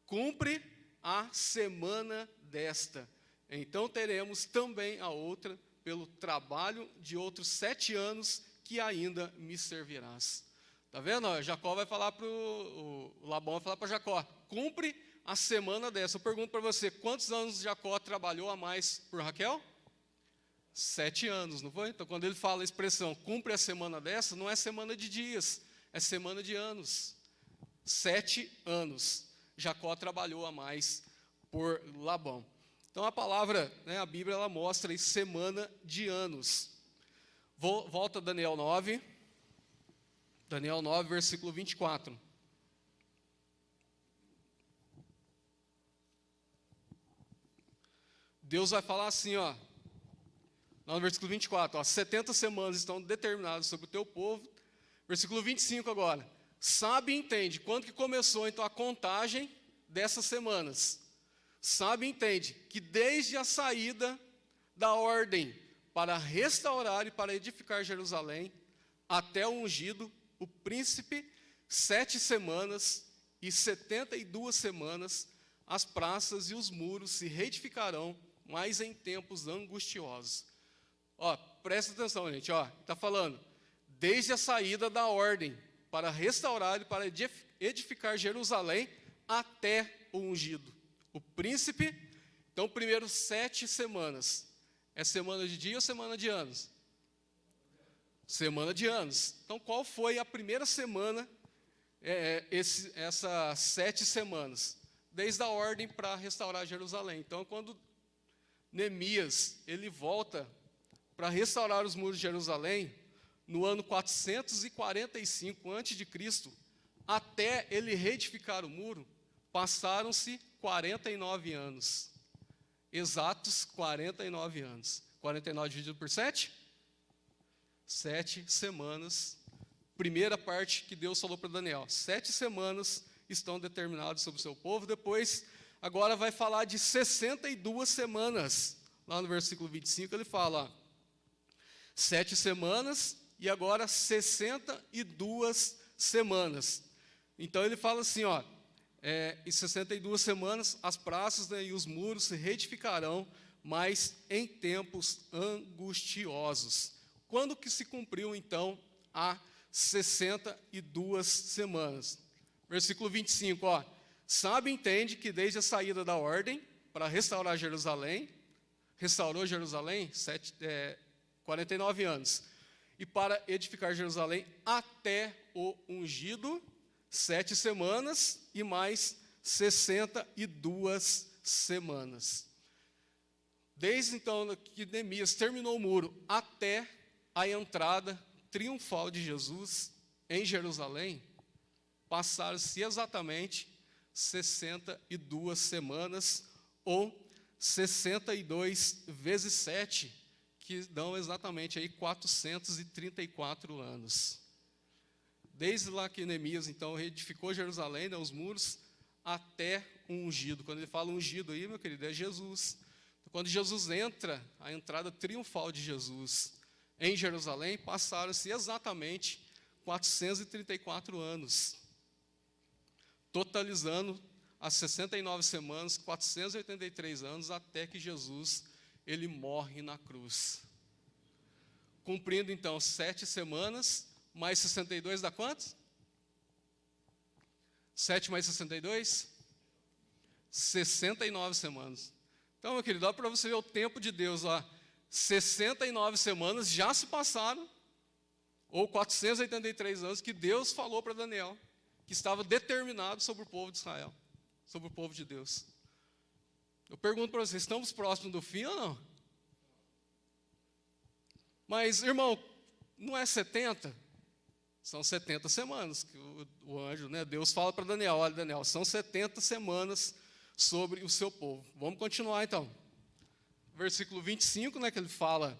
Cumpre a semana desta, então teremos também a outra, pelo trabalho de outros 7 anos, que ainda me servirás. Está vendo? Jacó vai falar para o Labão, vai falar para Jacó: cumpre a semana dessa. Eu pergunto para você, quantos anos Jacó trabalhou a mais por Raquel? 7 anos, não foi? Então, quando ele fala a expressão cumpre a semana dessa, não é semana de dias, é semana de anos. 7 anos. Jacó trabalhou a mais por Labão. Então, a palavra, a Bíblia, ela mostra aí semana de anos. Volta a Daniel 9. Daniel 9, versículo 24. Deus vai falar assim, ó. Lá no versículo 24, ó, 70 semanas estão determinadas sobre o teu povo. Versículo 25 agora. Sabe e entende quando que começou então a contagem dessas semanas. Sabe e entende que desde a saída da ordem para restaurar e para edificar Jerusalém, até o ungido, o príncipe, 7 semanas e 72 semanas, as praças e os muros se reedificarão, mas em tempos angustiosos. Ó, presta atenção, gente, ó, está falando, desde a saída da ordem para restaurar e para edificar Jerusalém, até o ungido, o príncipe. Então, primeiro 7 semanas, é semana de dia ou semana de anos? Semana de anos. Então, qual foi a primeira semana, essas 7 semanas? Desde a ordem para restaurar Jerusalém. Então, quando Neemias, ele volta para restaurar os muros de Jerusalém, no ano 445 a.C., até ele reedificar o muro, passaram-se 49 anos. Exatos 49 anos. 49 dividido por 7? 7 semanas. Primeira parte que Deus falou para Daniel. 7 semanas estão determinadas sobre o seu povo. Depois, agora vai falar de 62 semanas. Lá no versículo 25 ele fala, ó, 7 semanas e agora 62 semanas. Então ele fala assim, ó, em 62 semanas as praças, e os muros se reedificarão, mas em tempos angustiosos. Quando que se cumpriu então a 62 semanas? Versículo 25, ó, sabe e entende que desde a saída da ordem para restaurar Jerusalém, restaurou Jerusalém 49 anos, e para edificar Jerusalém até o ungido, 7 semanas e mais 62 semanas. Desde então que Neemias terminou o muro até a entrada triunfal de Jesus em Jerusalém, passaram-se exatamente 62 semanas, ou 62 vezes 7, que dão exatamente aí 434 anos. Desde lá que Neemias, então, reedificou Jerusalém, né, os muros, até o ungido. Quando ele fala ungido aí, meu querido, é Jesus. Quando Jesus entra, a entrada triunfal de Jesus em Jerusalém, passaram-se exatamente 434 anos, totalizando as 69 semanas, 483 anos, até que Jesus, ele morre na cruz. Cumprindo, então, 7 semanas, mais 62 dá quantos? 7 mais 62? 69 semanas. Então, meu querido, dá para você ver o tempo de Deus lá. 69 semanas já se passaram, ou 483 anos, que Deus falou para Daniel, que estava determinado sobre o povo de Israel, sobre o povo de Deus. Eu pergunto para vocês, estamos próximos do fim ou não? Mas, irmão, não é 70? São 70 semanas que o anjo, né, Deus fala para Daniel, olha, Daniel, são 70 semanas sobre o seu povo. Vamos continuar, então. Versículo 25, né, que ele fala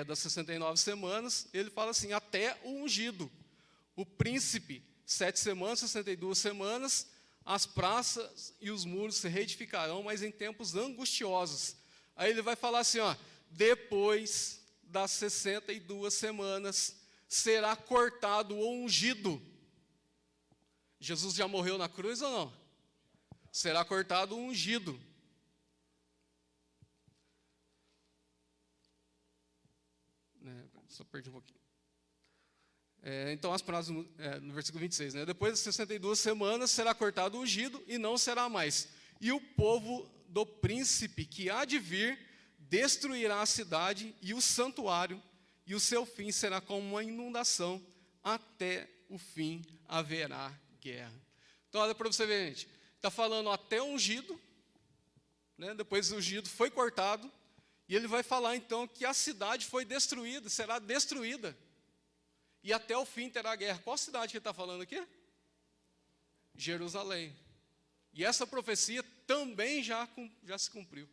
das 69 semanas, ele fala assim, até o ungido, o príncipe, 7 semanas, 62 semanas, as praças e os muros se reedificarão, mas em tempos angustiosos. Aí ele vai falar assim, ó, depois das 62 semanas, será cortado o ungido. Jesus já morreu na cruz ou não? Será cortado o ungido. Só perdi um pouquinho. Então, as palavras no versículo 26, né? Depois das 62 semanas será cortado o ungido e não será mais. E o povo do príncipe que há de vir destruirá a cidade e o santuário, e o seu fim será como uma inundação, até o fim haverá guerra. Então, olha para você ver, gente. Está falando até o ungido, né? Depois o ungido foi cortado, e ele vai falar então que a cidade foi destruída, será destruída. E até o fim terá guerra. Qual cidade que ele está falando aqui? Jerusalém. E essa profecia também já se cumpriu.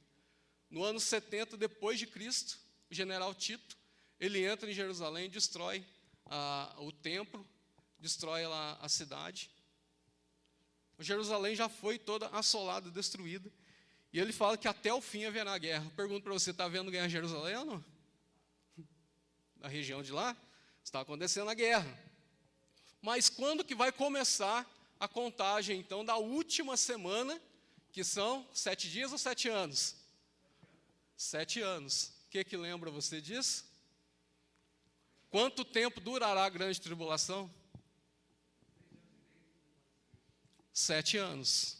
No ano 70 depois de Cristo, o general Tito, ele entra em Jerusalém, destrói o templo, destrói lá a cidade. Jerusalém já foi toda assolada, destruída. E ele fala que até o fim haverá guerra. Eu pergunto para você, está havendo guerra em Jerusalém ou não? Na região de lá, está acontecendo a guerra. Mas quando que vai começar a contagem, então, da última semana, que são 7 dias ou 7 anos? 7 anos. O que lembra você disso? Quanto tempo durará a grande tribulação? 7 anos.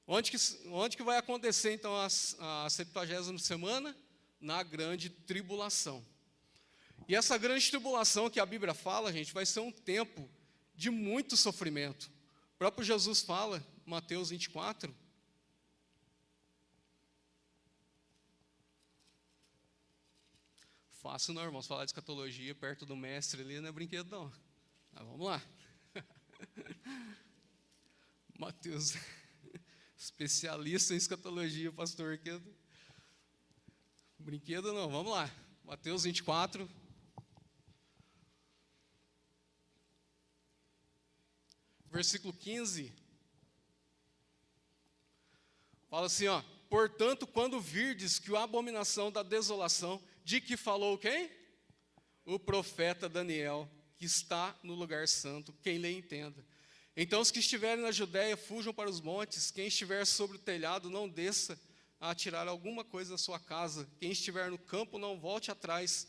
Onde que vai acontecer, então, a 70ª semana? Na grande tribulação. E essa grande tribulação que a Bíblia fala, gente, vai ser um tempo de muito sofrimento. O próprio Jesus fala, Mateus 24. Fácil não, irmãos, falar de escatologia perto do mestre ali não é brinquedo não. Mas vamos lá. Mateus, especialista em escatologia, pastor. Brinquedo não, vamos lá. Mateus 24. Versículo 15. Fala assim, ó. Portanto, quando virdes que a abominação da desolação, de que falou quem? O profeta Daniel, que está no lugar santo, quem lê entenda. Então os que estiverem na Judéia fujam para os montes, quem estiver sobre o telhado não desça a tirar alguma coisa da sua casa, quem estiver no campo não volte atrás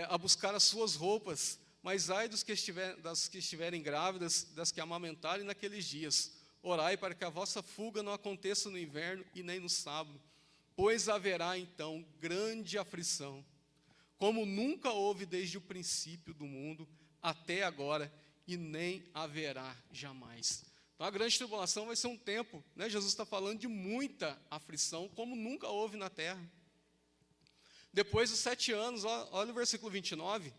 a buscar as suas roupas, mas ai das que estiverem grávidas, das que amamentarem naqueles dias. Orai para que a vossa fuga não aconteça no inverno e nem no sábado, pois haverá então grande aflição, como nunca houve desde o princípio do mundo até agora, e nem haverá jamais. Então a grande tribulação vai ser um tempo, né? Jesus está falando de muita aflição, como nunca houve na terra. Depois dos 7 anos, olha o versículo 29,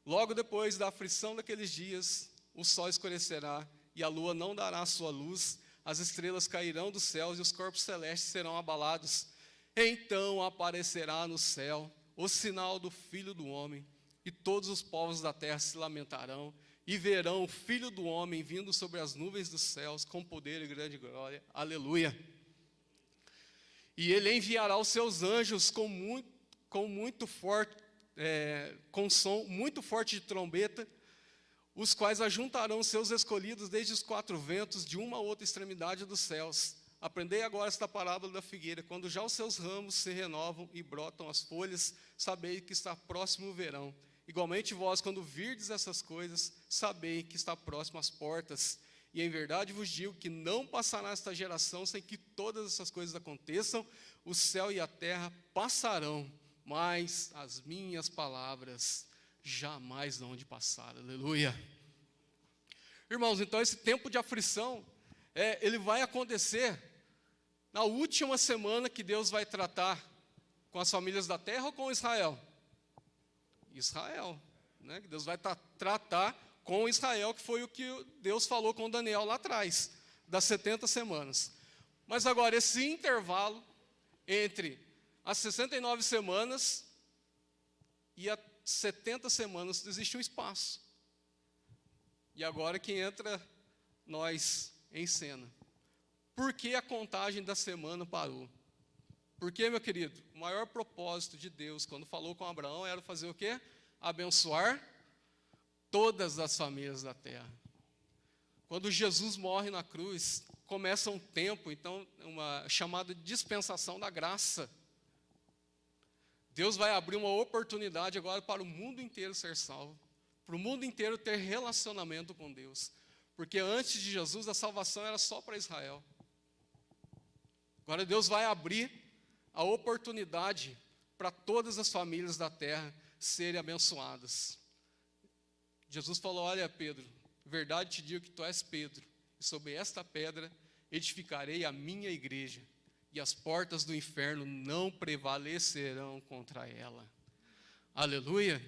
logo depois da aflição daqueles dias, o sol escurecerá e a lua não dará sua luz, as estrelas cairão dos céus e os corpos celestes serão abalados. Então aparecerá no céu o sinal do Filho do Homem, e todos os povos da terra se lamentarão e verão o Filho do Homem vindo sobre as nuvens dos céus com poder e grande glória. Aleluia! E ele enviará os seus anjos com som muito forte de trombeta, os quais ajuntarão seus escolhidos desde os quatro ventos, de uma a outra extremidade dos céus. Aprendei agora esta parábola da figueira: quando já os seus ramos se renovam e brotam as folhas, sabei que está próximo o verão. Igualmente vós, quando virdes essas coisas, sabei que está próximo às portas. E em verdade vos digo que não passará esta geração sem que todas essas coisas aconteçam. O céu e a terra passarão, mas as minhas palavras jamais hão de passar. Aleluia. Irmãos, então esse tempo de aflição, ele vai acontecer na última semana que Deus vai tratar com as famílias da terra ou com Israel? Israel, né? Deus vai tratar com Israel, que foi o que Deus falou com Daniel lá atrás, das 70 semanas. Mas agora, esse intervalo entre as 69 semanas e as 70 semanas, existe um espaço. E agora que entra nós em cena. Por que a contagem da semana parou? Porque, meu querido, o maior propósito de Deus, quando falou com Abraão, era fazer o quê? Abençoar todas as famílias da terra. Quando Jesus morre na cruz, começa um tempo, então, uma chamada dispensação da graça. Deus vai abrir uma oportunidade agora para o mundo inteiro ser salvo, para o mundo inteiro ter relacionamento com Deus. Porque antes de Jesus, a salvação era só para Israel. Agora Deus vai abrir a oportunidade para todas as famílias da terra serem abençoadas. Jesus falou: olha, Pedro, verdade te digo que tu és Pedro, e sobre esta pedra edificarei a minha igreja, e as portas do inferno não prevalecerão contra ela. Aleluia!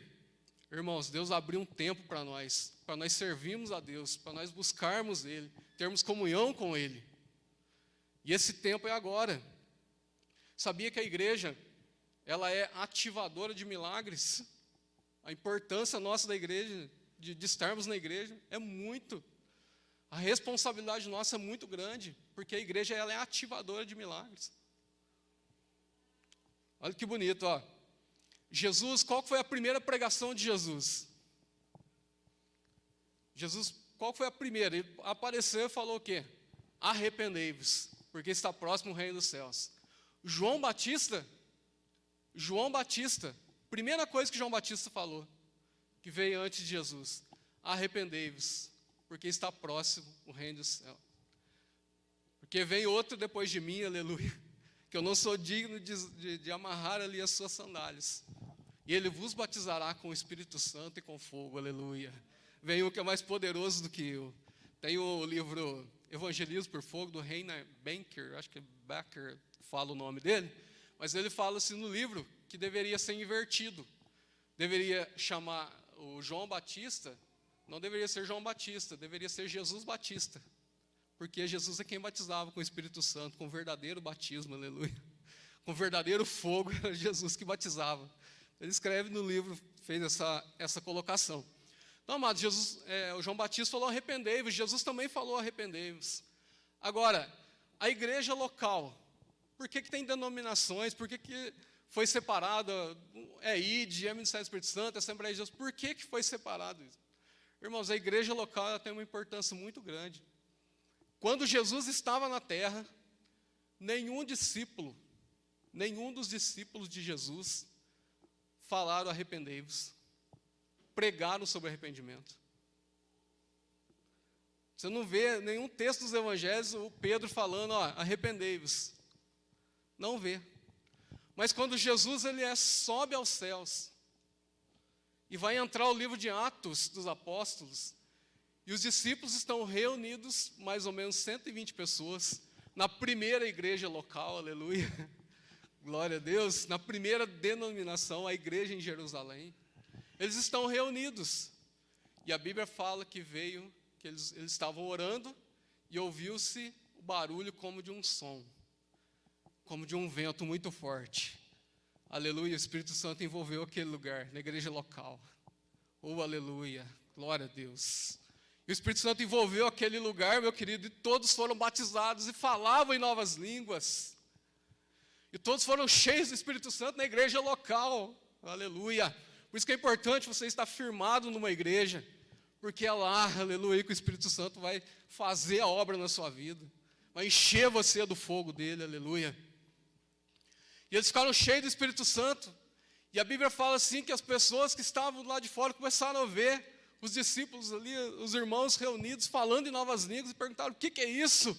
Irmãos, Deus abriu um tempo para nós servirmos a Deus, para nós buscarmos Ele, termos comunhão com Ele. E esse tempo é agora. Sabia que a igreja, ela é ativadora de milagres? A importância nossa da igreja, de estarmos na igreja, é muito. A responsabilidade nossa é muito grande, porque a igreja, ela é ativadora de milagres. Olha que bonito, ó. Jesus, qual foi a primeira pregação de Jesus? Jesus, qual foi a primeira? Ele apareceu e falou o quê? Arrependei-vos, porque está próximo o reino dos céus. João Batista, primeira coisa que João Batista falou, que veio antes de Jesus: arrependei-vos, porque está próximo o reino dos céus. Porque vem outro depois de mim, aleluia, que eu não sou digno de amarrar ali as suas sandálias. E ele vos batizará com o Espírito Santo e com fogo, aleluia. Vem um que é mais poderoso do que eu. Tem o livro Evangelismo por Fogo, do Reinhard Becker, acho que é Becker, fala o nome dele, mas ele fala assim no livro que deveria ser invertido. Deveria chamar o João Batista, não deveria ser João Batista, deveria ser Jesus Batista. Porque Jesus é quem batizava com o Espírito Santo, com verdadeiro batismo, aleluia. Com verdadeiro fogo, era Jesus que batizava. Ele escreve no livro, fez essa colocação. Então, amados, o João Batista falou: arrependei-vos. Jesus também falou: arrependei-vos. Agora, a igreja local, por que tem denominações? Por que foi separada? É ID, é Ministério do Espírito Santo, é Assembleia de Deus. Por que foi separado isso? Irmãos, a igreja local, ela tem uma importância muito grande. Quando Jesus estava na terra, nenhum dos discípulos de Jesus falaram: arrependei-vos. Pregaram sobre arrependimento. Você não vê nenhum texto dos evangelhos o Pedro falando: ó, arrependei-vos. Não vê. Mas quando Jesus ele sobe aos céus e vai entrar o livro de Atos dos Apóstolos, e os discípulos estão reunidos, mais ou menos 120 pessoas, na primeira igreja local, aleluia, glória a Deus, na primeira denominação, a igreja em Jerusalém. Eles estão reunidos. E a Bíblia fala que eles estavam orando e ouviu-se o barulho como de um som, como de um vento muito forte. Aleluia, o Espírito Santo envolveu aquele lugar, na igreja local. Oh, aleluia, glória a Deus. E o Espírito Santo envolveu aquele lugar, meu querido, e todos foram batizados e falavam em novas línguas. E todos foram cheios do Espírito Santo na igreja local. Aleluia. Por isso que é importante você estar firmado numa igreja, porque é lá, aleluia, que o Espírito Santo vai fazer a obra na sua vida, vai encher você do fogo dele, aleluia. E eles ficaram cheios do Espírito Santo, e a Bíblia fala assim, que as pessoas que estavam lá de fora começaram a ver os discípulos ali, os irmãos reunidos, falando em novas línguas, e perguntaram, o que é isso?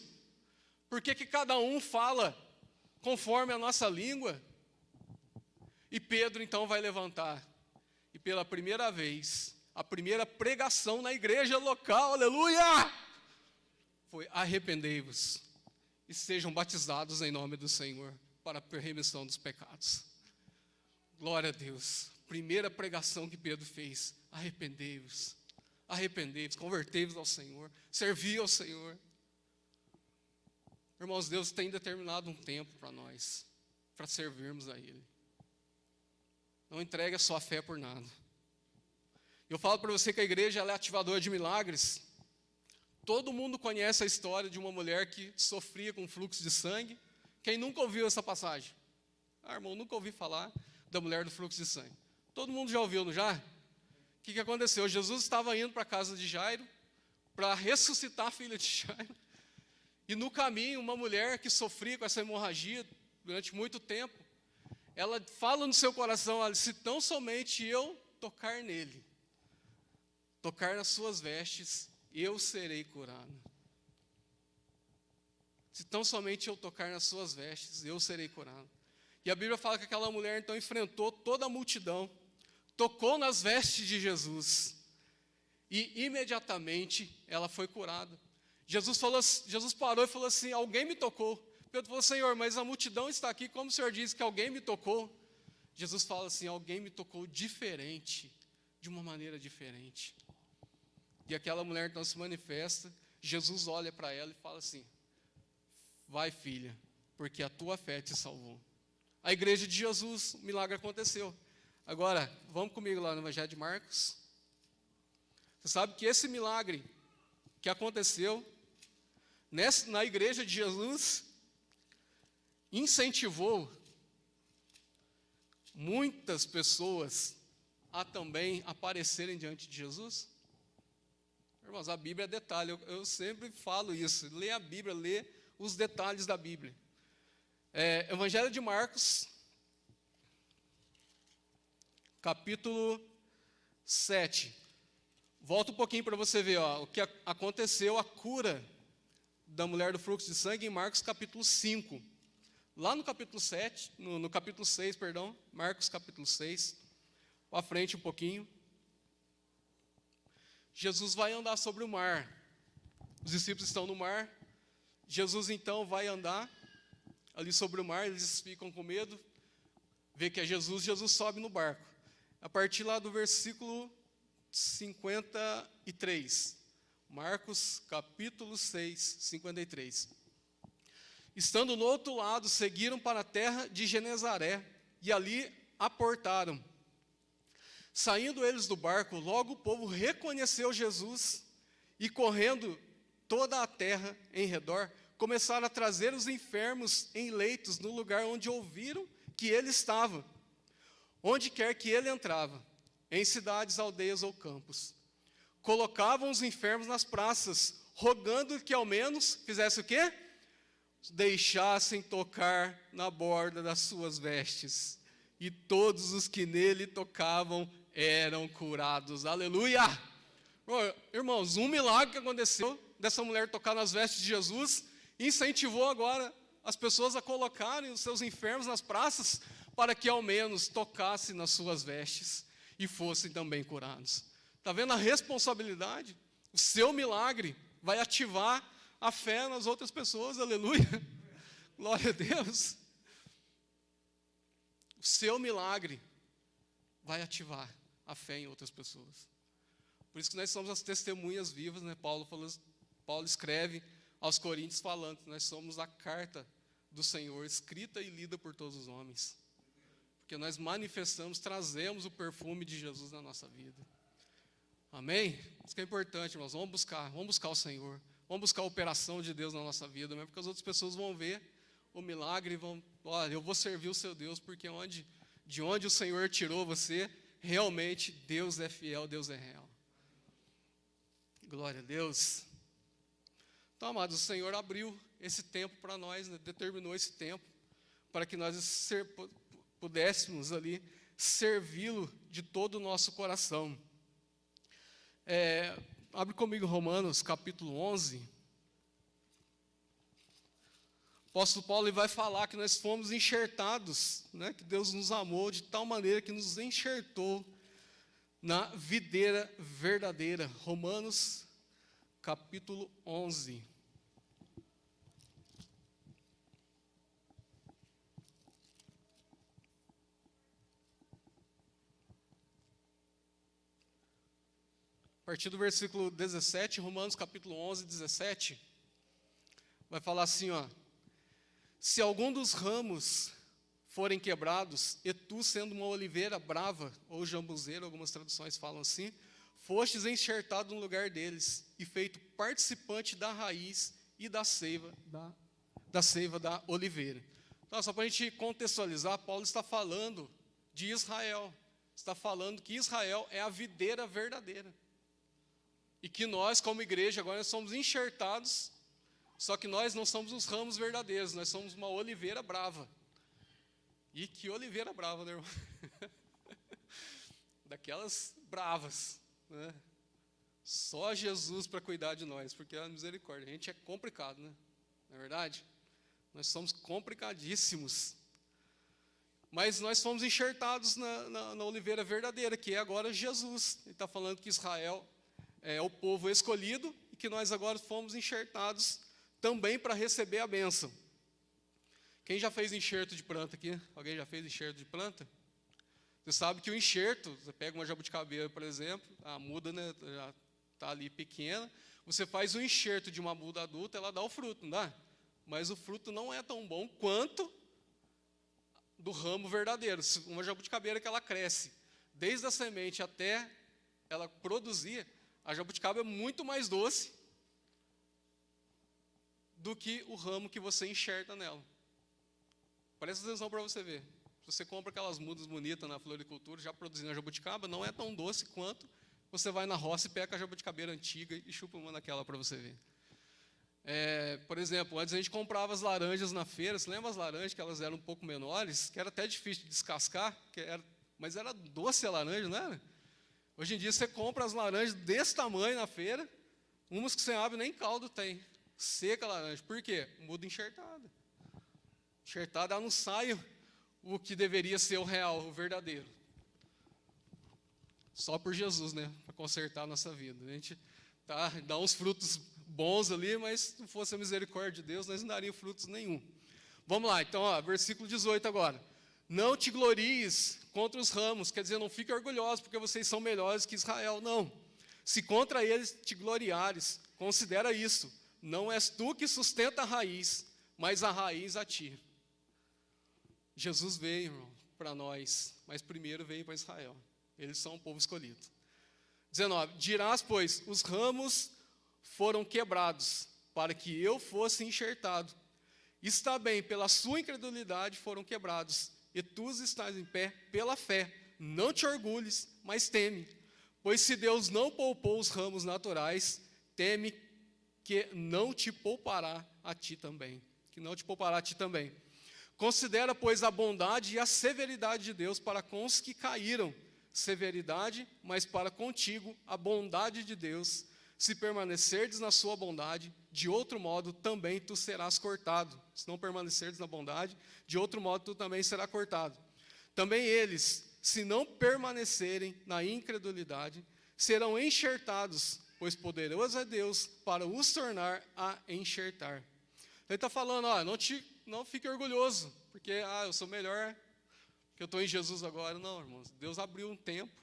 Por que cada um fala conforme a nossa língua? E Pedro então vai levantar, e pela primeira vez, a primeira pregação na igreja local, aleluia, foi: arrependei-vos e sejam batizados em nome do Senhor para a remissão dos pecados. Glória a Deus. Primeira pregação que Pedro fez: arrependei-vos, arrependei-vos, convertei-vos ao Senhor, servi ao Senhor. Irmãos, Deus tem determinado um tempo para nós, para servirmos a Ele. Não entregue a sua fé por nada. Eu falo para você que a igreja ela é ativadora de milagres. Todo mundo conhece a história de uma mulher que sofria com fluxo de sangue. Quem nunca ouviu essa passagem? Irmão, nunca ouvi falar da mulher do fluxo de sangue. Todo mundo já ouviu, não já? O que aconteceu? Jesus estava indo para a casa de Jairo para ressuscitar a filha de Jairo. E no caminho, uma mulher que sofria com essa hemorragia durante muito tempo, ela fala no seu coração: olha, se tão somente eu tocar nele, tocar nas suas vestes, eu serei curado. Se tão somente eu tocar nas suas vestes, eu serei curado. E a Bíblia fala que aquela mulher então enfrentou toda a multidão, tocou nas vestes de Jesus, e imediatamente ela foi curada. Jesus parou e falou assim: alguém me tocou. Pedro falou: Senhor, mas a multidão está aqui, como o Senhor disse que alguém me tocou? Jesus fala assim: alguém me tocou diferente, de uma maneira diferente. E aquela mulher então se manifesta, Jesus olha para ela e fala assim: vai, filha, porque a tua fé te salvou. A igreja de Jesus, o milagre aconteceu. Agora, vamos comigo lá no Evangelho de Marcos. Você sabe que esse milagre que aconteceu na igreja de Jesus incentivou muitas pessoas a também aparecerem diante de Jesus? Irmãos, a Bíblia é detalhe, eu sempre falo isso: lê a Bíblia, lê os detalhes da Bíblia. Evangelho de Marcos, capítulo 7. Volta um pouquinho para você ver o que aconteceu, a cura da mulher do fluxo de sangue, em Marcos capítulo 5. Lá no capítulo 7, no capítulo 6, perdão, Marcos capítulo 6, para frente um pouquinho. Jesus vai andar sobre o mar. Os discípulos estão no mar. Jesus então vai andar ali sobre o mar, eles ficam com medo, vê que é Jesus, Jesus sobe no barco. A partir lá do versículo 53, Marcos capítulo 6, 53. Estando no outro lado, seguiram para a terra de Genezaré, e ali aportaram. Saindo eles do barco, logo o povo reconheceu Jesus, e correndo toda a terra em redor, começaram a trazer os enfermos em leitos no lugar onde ouviram que ele estava. Onde quer que ele entrava, em cidades, aldeias ou campos, colocavam os enfermos nas praças, rogando que ao menos fizesse o quê? Deixassem tocar na borda das suas vestes. E todos os que nele tocavam eram curados. Aleluia! Irmãos, um milagre que aconteceu dessa mulher tocar nas vestes de Jesus incentivou agora as pessoas a colocarem os seus enfermos nas praças para que ao menos tocassem nas suas vestes e fossem também curados. Está vendo a responsabilidade? O seu milagre vai ativar a fé nas outras pessoas, aleluia. Glória a Deus. O seu milagre vai ativar a fé em outras pessoas. Por isso que nós somos as testemunhas vivas, né? Paulo escreve aos Coríntios falando que nós somos a carta do Senhor, escrita e lida por todos os homens. Porque nós manifestamos, trazemos o perfume de Jesus na nossa vida. Amém? Isso que é importante, irmãos. Vamos buscar o Senhor. Vamos buscar a operação de Deus na nossa vida, mesmo porque as outras pessoas vão ver o milagre e vão, olha, eu vou servir o seu Deus, porque de onde o Senhor tirou você, realmente Deus é fiel, Deus é real. Glória a Deus. Então, amados, o Senhor abriu esse tempo para nós, né? Determinou esse tempo para que nós pudéssemos ali servi-lo de todo o nosso coração. Abre comigo Romanos capítulo 11. O apóstolo Paulo vai falar que nós fomos enxertados, né? Que Deus nos amou de tal maneira que nos enxertou na videira verdadeira. Romanos capítulo 11. A partir do versículo 17, Romanos capítulo 11, 17, vai falar assim, ó: se algum dos ramos forem quebrados, e tu, sendo uma oliveira brava, ou jambuzeira, algumas traduções falam assim, fostes enxertado no lugar deles, e feito participante da raiz e da seiva da oliveira. Então, só para a gente contextualizar, Paulo está falando de Israel, está falando que Israel é a videira verdadeira. E que nós, como igreja, agora nós somos enxertados, só que nós não somos os ramos verdadeiros, nós somos uma oliveira brava. E que oliveira brava, né, irmão? Daquelas bravas, né? Só Jesus para cuidar de nós, porque a misericórdia, a gente é complicado, né? Não é verdade? Nós somos complicadíssimos. Mas nós fomos enxertados na oliveira verdadeira, que é agora Jesus. Ele está falando que Israel é o povo escolhido e que nós agora fomos enxertados também para receber a bênção. Quem já fez enxerto de planta aqui? Alguém já fez enxerto de planta? Você sabe que o enxerto, você pega uma jabuticabeira, por exemplo, a muda, né, já está ali pequena, você faz o enxerto de uma muda adulta, ela dá o fruto, não dá? Mas o fruto não é tão bom quanto do ramo verdadeiro. Uma jabuticabeira que ela cresce, desde a semente até ela produzir, a jabuticaba é muito mais doce do que o ramo que você enxerta nela. Presta atenção para você ver. Se você compra aquelas mudas bonitas na floricultura, já produzindo a jabuticaba, não é tão doce quanto você vai na roça e pega a jabuticabeira antiga e chupa uma daquela para você ver. Por exemplo, antes a gente comprava as laranjas na feira. Você lembra as laranjas que elas eram um pouco menores, que era até difícil de descascar, mas era doce a laranja, não era? Hoje em dia você compra as laranjas desse tamanho na feira, umas que você abre nem caldo tem, seca a laranja. Por quê? Muda enxertada. Enxertada, ela não sai o que deveria ser o real, o verdadeiro. Só por Jesus, né? Para consertar a nossa vida. A gente dá uns frutos bons ali, mas se não fosse a misericórdia de Deus, nós não daríamos frutos nenhum. Vamos lá, então, ó, versículo 18 agora. Não te glories contra os ramos, quer dizer, não fique orgulhoso porque vocês são melhores que Israel, não. Se contra eles te gloriares, considera isso, não és tu que sustenta a raiz, mas a raiz a ti. Jesus veio, irmão, para nós, mas primeiro veio para Israel. Eles são um povo escolhido. 19, dirás, pois, os ramos foram quebrados, para que eu fosse enxertado. Está bem, pela sua incredulidade foram quebrados, e tu estás em pé pela fé. Não te orgulhes, mas teme. Pois se Deus não poupou os ramos naturais, teme que não te poupará a ti também. Que não te poupará a ti também. Considera, pois, a bondade e a severidade de Deus para com os que caíram. Severidade, mas para contigo a bondade de Deus. Se permanecerdes na sua bondade, de outro modo também tu serás cortado. Se não permanecerdes na bondade, de outro modo tu também serás cortado. Também eles, se não permanecerem na incredulidade, serão enxertados, pois poderoso é Deus para os tornar a enxertar. Ele está falando, ó, não fique orgulhoso, porque eu sou melhor, que eu estou em Jesus agora. Não, irmãos, Deus abriu um tempo,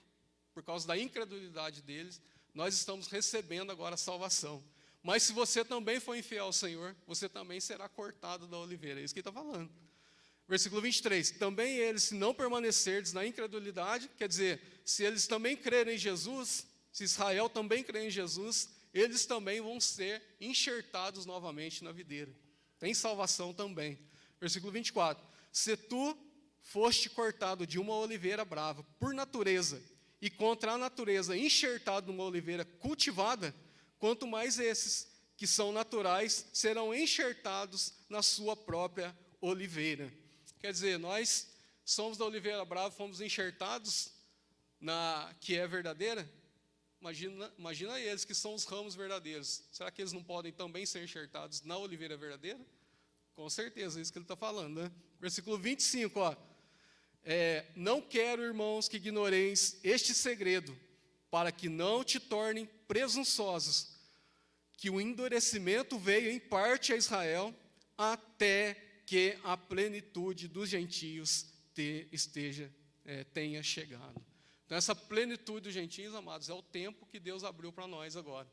por causa da incredulidade deles, nós estamos recebendo agora a salvação. Mas se você também for infiel ao Senhor, você também será cortado da oliveira. É isso que ele está falando. Versículo 23. Também eles, se não permanecerdes na incredulidade, quer dizer, se eles também crerem em Jesus, se Israel também crer em Jesus, eles também vão ser enxertados novamente na videira. Tem salvação também. Versículo 24. Se tu foste cortado de uma oliveira brava, por natureza, e contra a natureza enxertado numa oliveira cultivada, quanto mais esses, que são naturais, serão enxertados na sua própria oliveira. Quer dizer, nós somos da oliveira brava, fomos enxertados na que é verdadeira. Imagina eles que são os ramos verdadeiros. Será que eles não podem também ser enxertados na oliveira verdadeira? Com certeza, é isso que ele está falando, né? Versículo 25, ó. Não quero, irmãos, que ignoreis este segredo, para que não te tornem presunçosos, que o endurecimento veio em parte a Israel, até que a plenitude dos gentios tenha chegado. Então, essa plenitude dos gentios, amados, é o tempo que Deus abriu para nós agora.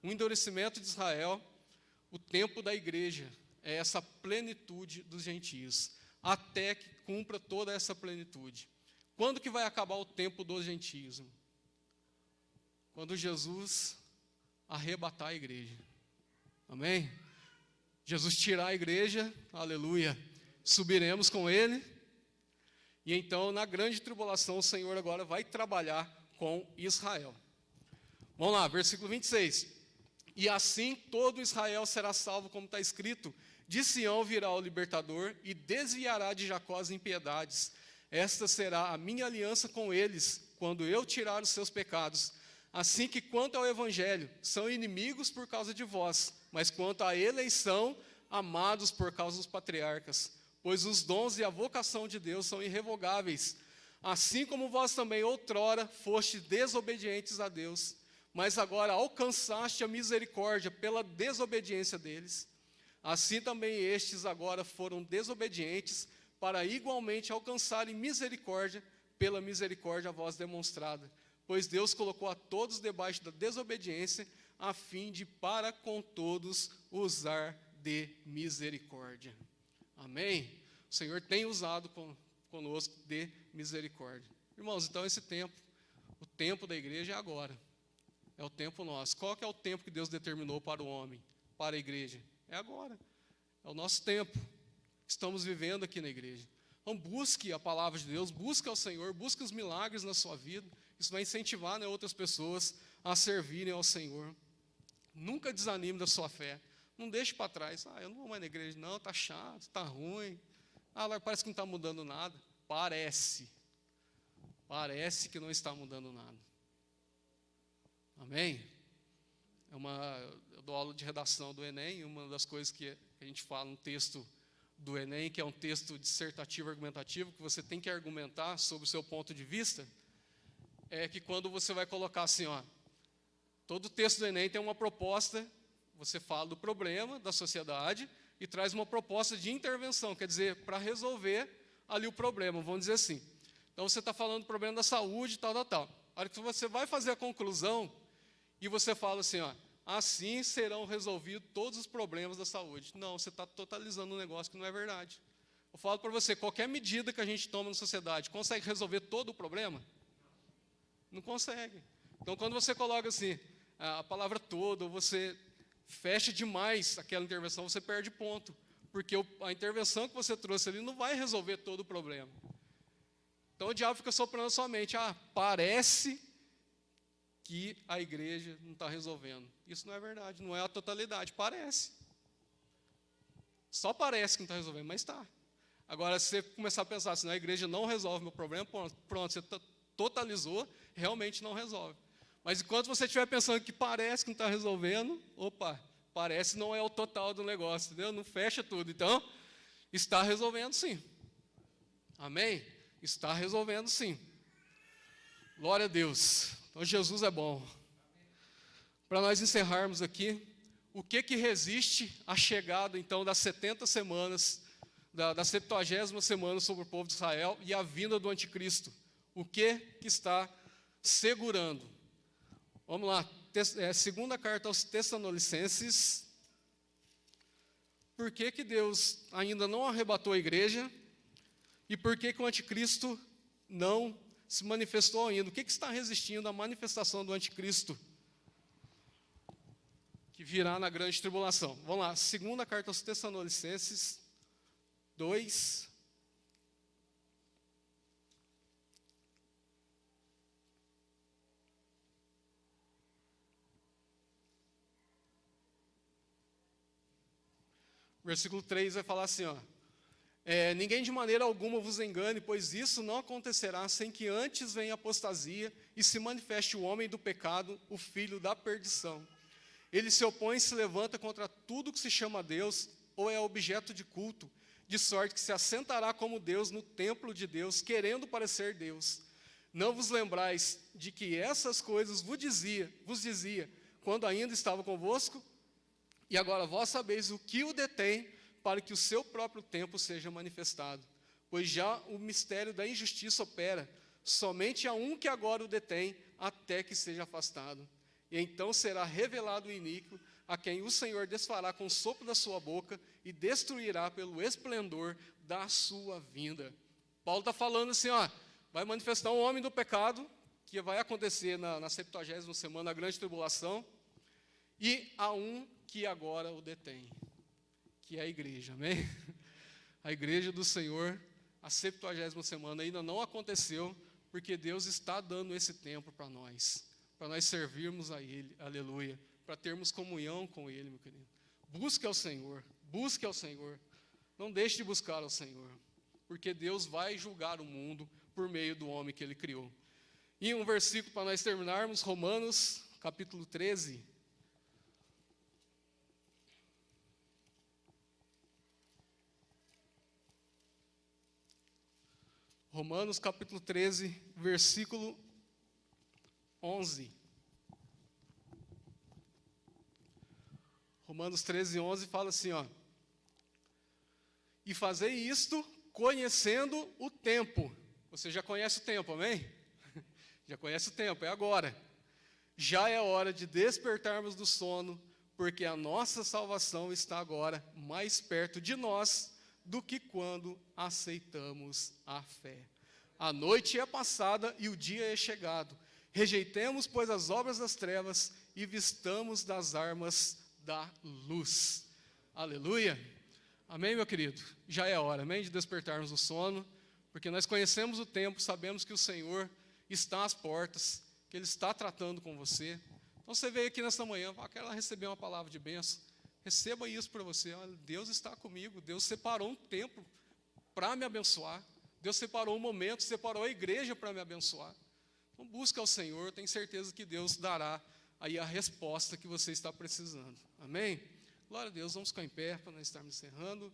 O endurecimento de Israel, o tempo da igreja, é essa plenitude dos gentios, até que cumpra toda essa plenitude. Quando que vai acabar o tempo dos gentios? Quando Jesus arrebatar a igreja. Amém? Jesus tirar a igreja, aleluia, subiremos com ele, e então na grande tribulação o Senhor agora vai trabalhar com Israel. Vamos lá, versículo 26. E assim todo Israel será salvo, como está escrito: de Sião virá o libertador e desviará de Jacó as impiedades. Esta será a minha aliança com eles, quando eu tirar os seus pecados. Assim que quanto ao evangelho, são inimigos por causa de vós, mas quanto à eleição, amados por causa dos patriarcas. Pois os dons e a vocação de Deus são irrevogáveis. Assim como vós também outrora foste desobedientes a Deus, mas agora alcançaste a misericórdia pela desobediência deles. Assim também estes agora foram desobedientes, para igualmente alcançarem misericórdia pela misericórdia a vós demonstrada. Pois Deus colocou a todos debaixo da desobediência, a fim de para com todos usar de misericórdia. Amém? O Senhor tem usado conosco de misericórdia. Irmãos, então esse tempo, o tempo da igreja é agora. É o tempo nosso. Qual que é o tempo que Deus determinou para o homem, para a igreja? É agora. É o nosso tempo que estamos vivendo aqui na igreja. Então busque a palavra de Deus, busque ao Senhor, busque os milagres na sua vida. Isso vai incentivar, né, outras pessoas a servirem ao Senhor. Nunca desanime da sua fé. Não deixe para trás. Eu não vou mais na igreja, não, está chato, está ruim. Lá parece que não está mudando nada. Parece que não está mudando nada. Amém? Eu dou aula de redação do Enem, e uma das coisas que a gente fala no texto do Enem, que é um texto dissertativo argumentativo, que você tem que argumentar sobre o seu ponto de vista, é que quando você vai colocar assim, todo o texto do Enem tem uma proposta, você fala do problema da sociedade e traz uma proposta de intervenção, quer dizer, para resolver ali o problema, vamos dizer assim. Então você está falando do problema da saúde, tal. A hora que você vai fazer a conclusão, e você fala assim, assim serão resolvidos todos os problemas da saúde. Não, você está totalizando um negócio que não é verdade. Eu falo para você, qualquer medida que a gente toma na sociedade, consegue resolver todo o problema? Não consegue. Então, quando você coloca assim, a palavra toda, ou você fecha demais aquela intervenção, você perde ponto. Porque a intervenção que você trouxe ali não vai resolver todo o problema. Então, o diabo fica soprando a sua mente. Parece que a igreja não está resolvendo. Isso não é verdade, não é a totalidade. Parece. Só parece que não está resolvendo, mas está. Agora, se você começar a pensar assim, a igreja não resolve meu problema, pronto, você totalizou, realmente não resolve. Mas enquanto você estiver pensando que parece que não está resolvendo, parece não é o total do negócio, entendeu? Não fecha tudo. Então, está resolvendo sim. Amém? Está resolvendo sim. Glória a Deus. Então, Jesus é bom. Para nós encerrarmos aqui, o que resiste à chegada, então, das 70 semanas, da 70ª semana sobre o povo de Israel e a vinda do anticristo? O que está segurando? Vamos lá, segunda carta aos Tessalonicenses. Por que que Deus ainda não arrebatou a igreja? E por que que o anticristo não se manifestou ainda? O que que está resistindo à manifestação do anticristo? Que virá na grande tribulação. Vamos lá, segunda carta aos Tessalonicenses 2. Versículo 3 vai falar assim, ó. Ninguém de maneira alguma vos engane, pois isso não acontecerá sem que antes venha a apostasia e se manifeste o homem do pecado, o filho da perdição. Ele se opõe e se levanta contra tudo que se chama Deus ou é objeto de culto, de sorte que se assentará como Deus no templo de Deus, querendo parecer Deus. Não vos lembrais de que essas coisas vos dizia quando ainda estava convosco? E agora vós sabeis o que o detém, para que o seu próprio tempo seja manifestado. Pois já o mistério da injustiça opera, somente há um que agora o detém, até que seja afastado. E então será revelado o iníquo, a quem o Senhor desfará com o sopro da sua boca e destruirá pelo esplendor da sua vinda. Paulo está falando assim, ó, vai manifestar um homem do pecado, que vai acontecer na 70ª semana, a grande tribulação, e há um que agora o detém, que é a igreja, amém? A igreja do Senhor, a 70ª semana ainda não aconteceu, porque Deus está dando esse tempo para nós servirmos a Ele, aleluia, para termos comunhão com Ele, meu querido. Busque ao Senhor, não deixe de buscar ao Senhor, porque Deus vai julgar o mundo por meio do homem que Ele criou. E um versículo para nós terminarmos, Romanos, capítulo 13, Romanos capítulo 13, versículo 11. Romanos 13, 11 fala assim, ó. E fazei isto conhecendo o tempo. Você já conhece o tempo, amém? Já conhece o tempo, é agora. Já é hora de despertarmos do sono, porque a nossa salvação está agora mais perto de nós do que quando aceitamos a fé. A noite é passada e o dia é chegado. Rejeitemos, pois, as obras das trevas e vistamos das armas da luz. Aleluia. Amém, meu querido? Já é hora, amém, de despertarmos do sono, porque nós conhecemos o tempo, sabemos que o Senhor está às portas, que Ele está tratando com você. Então você veio aqui nesta manhã, quero receber uma palavra de bênção. Receba isso para você. Olha, Deus está comigo. Deus separou um tempo para me abençoar. Deus separou um momento, separou a igreja para me abençoar. Então busca ao Senhor, tenho certeza que Deus dará aí a resposta que você está precisando. Amém? Glória a Deus, vamos ficar em pé para nós estarmos encerrando.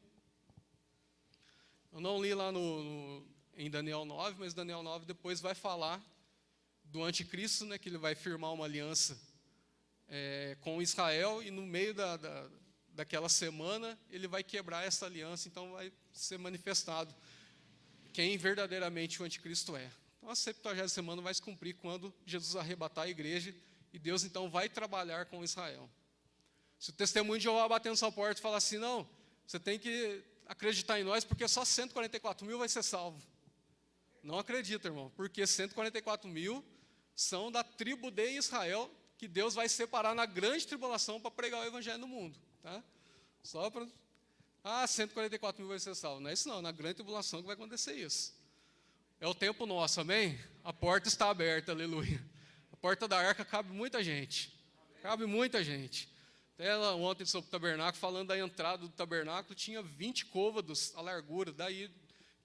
Eu não li lá em Daniel 9, mas Daniel 9 depois vai falar do anticristo, né, que ele vai firmar uma aliança com Israel, e no meio daquela semana ele vai quebrar essa aliança, então vai ser manifestado quem verdadeiramente o anticristo é. Então a 70ª semana vai se cumprir quando Jesus arrebatar a igreja, e Deus então vai trabalhar com Israel. Se o testemunho de Jeová bater na sua porta e falar assim, não, você tem que acreditar em nós, porque só 144 mil vai ser salvo. Não acredita, irmão, porque 144 mil são da tribo de Israel, que Deus vai separar na grande tribulação para pregar o evangelho no mundo. Tá? Só para... 144 mil vai ser salvo. Não é isso não, na grande tribulação que vai acontecer isso. É o tempo nosso, amém? A porta está aberta, aleluia. A porta da arca cabe muita gente. Cabe muita gente. Até ontem sobre o tabernáculo, falando da entrada do tabernáculo, tinha 20 côvados a largura, daí em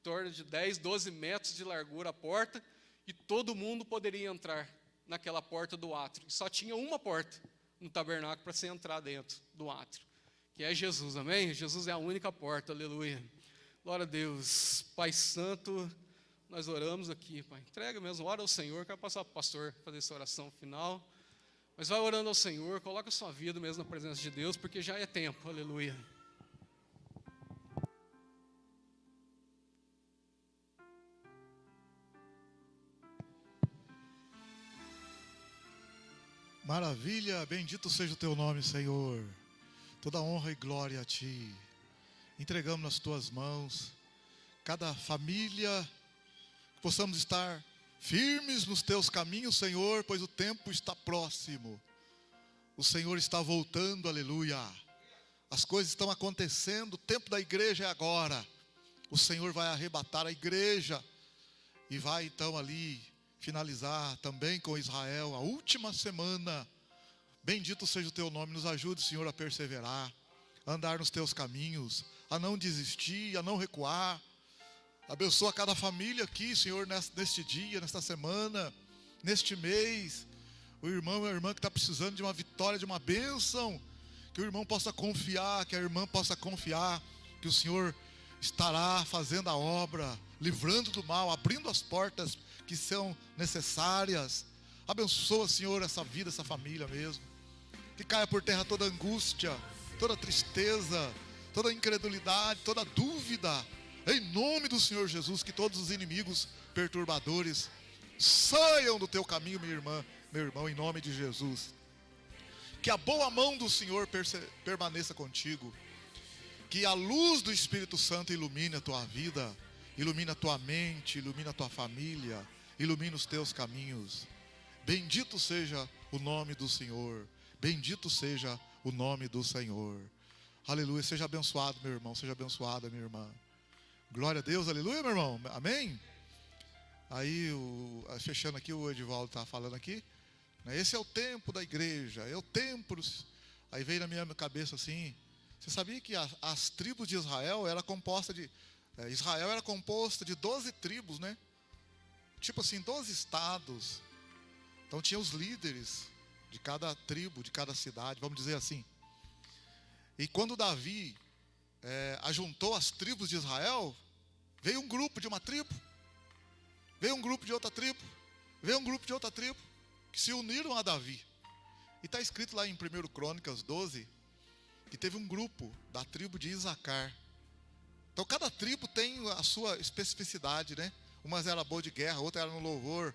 torno de 10, 12 metros de largura a porta, e todo mundo poderia entrar naquela porta do átrio. Só tinha uma porta no tabernáculo para você entrar dentro do átrio, que é Jesus, amém? Jesus é a única porta, aleluia. Glória a Deus. Pai Santo, nós oramos aqui, Pai. Entrega mesmo, ora ao Senhor. Quero passar para o pastor fazer essa oração final. Mas vai orando ao Senhor, coloca a sua vida mesmo na presença de Deus, porque já é tempo, aleluia. Maravilha, bendito seja o teu nome, Senhor. Toda honra e glória a ti. Entregamos nas tuas mãos cada família, que possamos estar firmes nos teus caminhos, Senhor, pois o tempo está próximo. O Senhor está voltando, aleluia. As coisas estão acontecendo, o tempo da igreja é agora. O Senhor vai arrebatar a igreja e vai então ali finalizar também com Israel a última semana. Bendito seja o teu nome, nos ajude, Senhor, a perseverar, a andar nos teus caminhos, a não desistir, a não recuar. Abençoa cada família aqui, Senhor, neste dia, nesta semana, neste mês. O irmão e a irmã que está precisando de uma vitória, de uma bênção, que o irmão possa confiar, que a irmã possa confiar, que o Senhor estará fazendo a obra, livrando do mal, abrindo as portas que são necessárias. Abençoa, Senhor, essa vida, essa família mesmo. Que caia por terra toda angústia, toda tristeza, toda incredulidade, toda dúvida. Em nome do Senhor Jesus, que todos os inimigos perturbadores saiam do teu caminho, minha irmã, meu irmão, em nome de Jesus. Que a boa mão do Senhor permaneça contigo. Que a luz do Espírito Santo ilumine a tua vida, ilumine a tua mente, ilumine a tua família, ilumine os teus caminhos. Bendito seja o nome do Senhor. Bendito seja o nome do Senhor. Aleluia. Seja abençoado, meu irmão. Seja abençoada, minha irmã. Glória a Deus. Aleluia, meu irmão. Amém? Aí, fechando aqui, o Edivaldo está falando aqui. Esse é o tempo da igreja. É o tempo. Aí veio na minha cabeça assim. Você sabia que as tribos de Israel era composta de... Israel era composta de 12 tribos, né? Tipo assim, 12 estados. Então tinha os líderes de cada tribo, de cada cidade, vamos dizer assim. E quando Davi ajuntou as tribos de Israel, veio um grupo de uma tribo, veio um grupo de outra tribo, veio um grupo de outra tribo, que se uniram a Davi. E está escrito lá em 1 Crônicas 12, que teve um grupo da tribo de Isacar. Então cada tribo tem a sua especificidade, né? Umas era boa de guerra, outra era no louvor,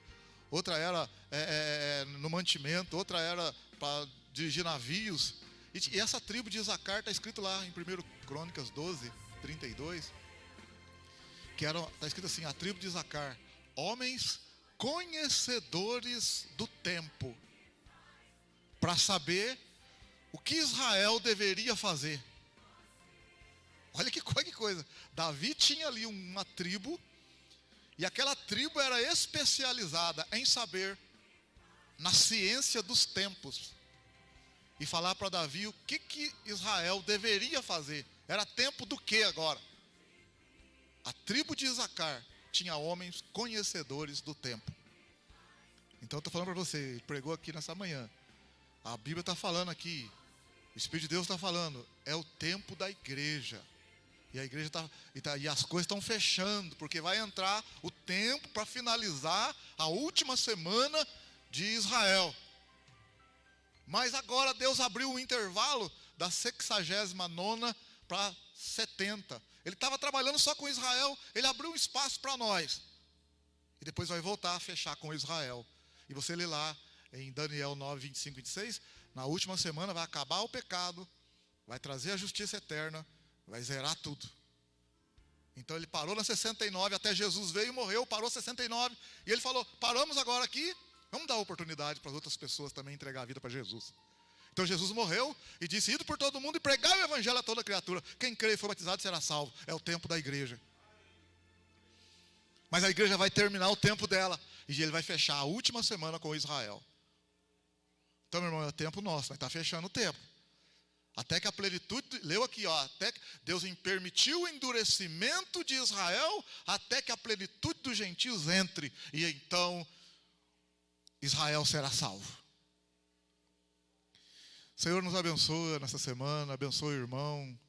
outra era no mantimento, outra era para dirigir navios. E essa tribo de Isacar está escrito lá em 1 Crônicas 12, 32, que está escrito assim, a tribo de Isacar, homens conhecedores do tempo, para saber o que Israel deveria fazer. Olha que coisa. Davi tinha ali uma tribo, e aquela tribo era especializada em saber na ciência dos tempos. E falar para Davi o que Israel deveria fazer. Era tempo do que agora? A tribo de Isacar tinha homens conhecedores do tempo. Então eu estou falando para você, ele pregou aqui nessa manhã. A Bíblia está falando aqui, o Espírito de Deus está falando, é o tempo da igreja. E a igreja e as coisas estão fechando, porque vai entrar o tempo para finalizar a última semana de Israel. Mas agora Deus abriu um intervalo da 69ª para 70. Ele estava trabalhando só com Israel, ele abriu um espaço para nós. E depois vai voltar a fechar com Israel. E você lê lá em Daniel 9, 25 e 26, na última semana vai acabar o pecado, vai trazer a justiça eterna, vai zerar tudo. Então ele parou na 69, até Jesus veio e morreu, parou 69. E ele falou, paramos agora aqui, vamos dar oportunidade para as outras pessoas também entregar a vida para Jesus. Então Jesus morreu e disse, ido por todo mundo e pregai o evangelho a toda criatura. Quem crê e for batizado será salvo. É o tempo da igreja. Mas a igreja vai terminar o tempo dela. E ele vai fechar a última semana com Israel. Então, meu irmão, é o tempo nosso, vai estar fechando o tempo. Até que a plenitude, leu aqui, ó, até que Deus permitiu o endurecimento de Israel, até que a plenitude dos gentios entre. E então, Israel será salvo. Senhor, nos abençoa nessa semana, abençoa o irmão.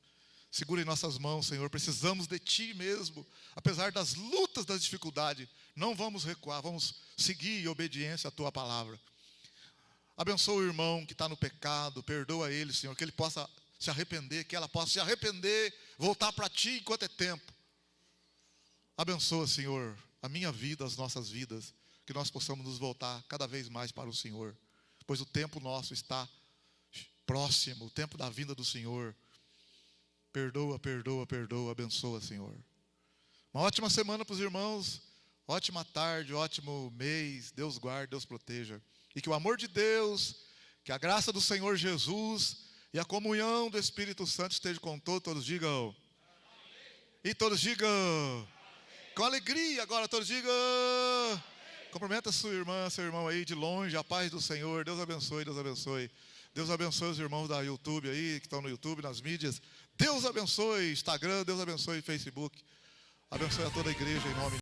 Segura em nossas mãos, Senhor, precisamos de Ti mesmo. Apesar das lutas, das dificuldades, não vamos recuar, vamos seguir em obediência à Tua palavra. Abençoa o irmão que está no pecado, perdoa ele, Senhor, que ele possa se arrepender, que ela possa se arrepender, voltar para Ti enquanto é tempo. Abençoa, Senhor, a minha vida, as nossas vidas, que nós possamos nos voltar cada vez mais para o Senhor. pois o tempo nosso está próximo, o tempo da vinda do Senhor. Perdoa, perdoa, perdoa, abençoa, Senhor. Uma ótima semana para os irmãos, ótima tarde, ótimo mês, Deus guarde, Deus proteja. E que o amor de Deus, que a graça do Senhor Jesus e a comunhão do Espírito Santo esteja com todos digam. Amém. E todos digam. Amém. Com alegria agora, todos digam. Amém. Cumprimenta sua irmã, seu irmão aí de longe, a paz do Senhor, Deus abençoe, Deus abençoe. Deus abençoe os irmãos da YouTube aí, que estão no YouTube, nas mídias. Deus abençoe Instagram, Deus abençoe Facebook. Abençoe a toda a igreja em nome de